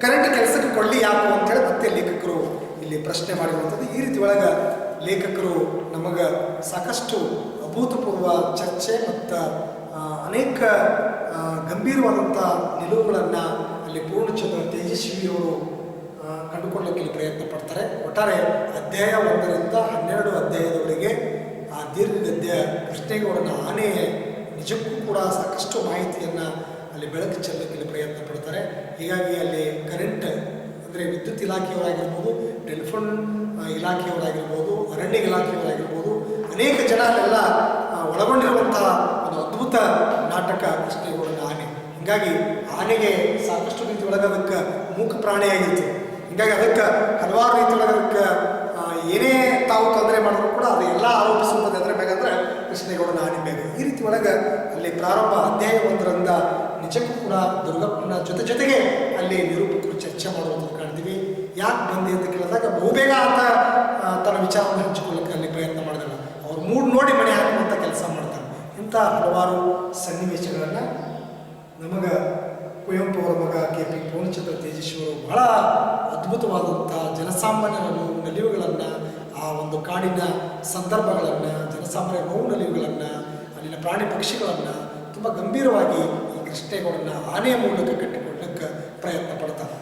ಕರೆಂಟ್ ಕೆಲಸಕ್ಕೆ ಕೊಡಲಿ ಯಾಕು ಅಂತೇಳಿ ಮತ್ತೆ ಲೇಖಕರು ಇಲ್ಲಿ ಪ್ರಶ್ನೆ ಮಾಡಿರುವಂಥದ್ದು. ಈ ರೀತಿ ಒಳಗೆ ಲೇಖಕರು ನಮಗೆ ಸಾಕಷ್ಟು ಅಭೂತಪೂರ್ವ ಚರ್ಚೆ ಮತ್ತು ಅನೇಕ ಗಂಭೀರವಾದಂಥ ನಿಲುವುಗಳನ್ನು ಅಲ್ಲಿ ಪೂರ್ಣಚಂದ್ರ ತೇಜಸ್ವಿಯವರು ಕಂಡುಕೊಳ್ಳಲಿಕ್ಕೆ ಪ್ರಯತ್ನ ಪಡ್ತಾರೆ. ಒಟ್ಟಾರೆ ಅಧ್ಯಾಯ 1ರಿಂದ 12 ಅಧ್ಯಾಯದವರೆಗೆ ಆ ದೀರ್ಘಗದ್ಯ ಕೃಷ್ಣೇಗೌಡನ ಆನೆ ನಿಜಕ್ಕೂ ಕೂಡ ಸಾಕಷ್ಟು ಮಾಹಿತಿಯನ್ನು ಅಲ್ಲಿ ಬೆಳಕು ಚೆಲ್ಲಲಿಕ್ಕೆ ಪ್ರಯತ್ನ ಪಡ್ತಾರೆ. ಹೀಗಾಗಿ ಅಲ್ಲಿ ಕರೆಂಟ್ ಅಂದರೆ ವಿದ್ಯುತ್ ಇಲಾಖೆಯವರಾಗಿರ್ಬೋದು, ಟೆಲಿಫೋನ್ ಇಲಾಖೆಯವರಾಗಿರ್ಬೋದು, ಅರಣ್ಯ ಇಲಾಖೆಯವರಾಗಿರ್ಬೋದು, ಅನೇಕ ಜನ ಅಲ್ಲೆಲ್ಲ ಒಳಗೊಂಡಿರುವಂಥ ಒಂದು ಅದ್ಭುತ ಅದ್ಭುತ ನಾಟಕ ಕೃಷ್ಣೇಗೌಡನ ಆನೆ. ಹೀಗಾಗಿ ಆನೆಗೆ ಸಾಕಷ್ಟು ರೀತಿ ಒಳಗೆ ಅದಕ್ಕೆ ಮೂಕ ಪ್ರಾಣಿಯಾಗಿತ್ತು. ಹೀಗಾಗಿ ಅದಕ್ಕೆ ಹಲವಾರು ರೀತಿ ಒಳಗೆ ಅದಕ್ಕೆ ಏನೇ ತಾವು ತೊಂದರೆ ಮಾಡಿದ್ರು ಕೂಡ ಅದು ಎಲ್ಲ ಆರೋಪಿಸುತ್ತದೆ ಅದರ ಮ್ಯಾಗಂದ್ರೆ ಕೃಷ್ಣೇಗೌಡನ ಆನೆ ಮೇಲೆ. ಈ ರೀತಿ ಒಳಗೆ ಅಲ್ಲಿ ಪ್ರಾರಂಭ ಅಧ್ಯಾಯ 1ರಿಂದ ನಿಜಕ್ಕೂ ಕೂಡ ದುರ್ಗಪ್ಪನ ಜೊತೆಗೆ ಅಲ್ಲಿ ನಿರೂಪಕರು ಚರ್ಚೆ ಮಾಡುವಂಥದ್ದು ಕಾಣ್ತೀವಿ. ಯಾಕೆ ಬಂದೆ ಅಂತ ಕೇಳಿದಾಗ ಬಹುಬೇಗ ಆತ ತನ್ನ ವಿಚಾರವನ್ನು ಹಂಚಿಕೊಳ್ಳಕ್ಕೆ ಅಲ್ಲಿ ಪ್ರಯತ್ನ ಮಾಡಿದಲ್ಲ. ಅವ್ರು ಮೂಡ್ ನೋಡಿ ಮನೆ ಹಾಕುವಂಥ ಕೆಲಸ ಮಾಡ್ತಾರೆ. ಇಂಥ ಹಲವಾರು ಸನ್ನಿವೇಶಗಳನ್ನು ನಮಗೆ ಕುವೆಂಪು ಅವರ ಮಗ KP ಪೂರ್ಣಚಂದ್ರ ತೇಜಸ್ವಿಯವರು ಬಹಳ ಅದ್ಭುತವಾದಂಥ ಜನಸಾಮಾನ್ಯರ ನೋವು ನಲಿವುಗಳನ್ನು, ಆ ಒಂದು ಕಾಡಿನ ಸಂದರ್ಭಗಳನ್ನು, ಜನಸಾಮಾನ್ಯರ ನೋವು ನಲಿವುಗಳನ್ನು, ಅಲ್ಲಿನ ಪ್ರಾಣಿ ಪಕ್ಷಿಗಳನ್ನು ತುಂಬ ಗಂಭೀರವಾಗಿ ಈ ಕೃಷ್ಣೇಗೌಡನ ಆನೆಯ ಮೂಲಕ ಕಟ್ಟಿಕೊಳ್ಳಕ್ಕೆ ಪ್ರಯತ್ನ ಪಡ್ತಾರೆ.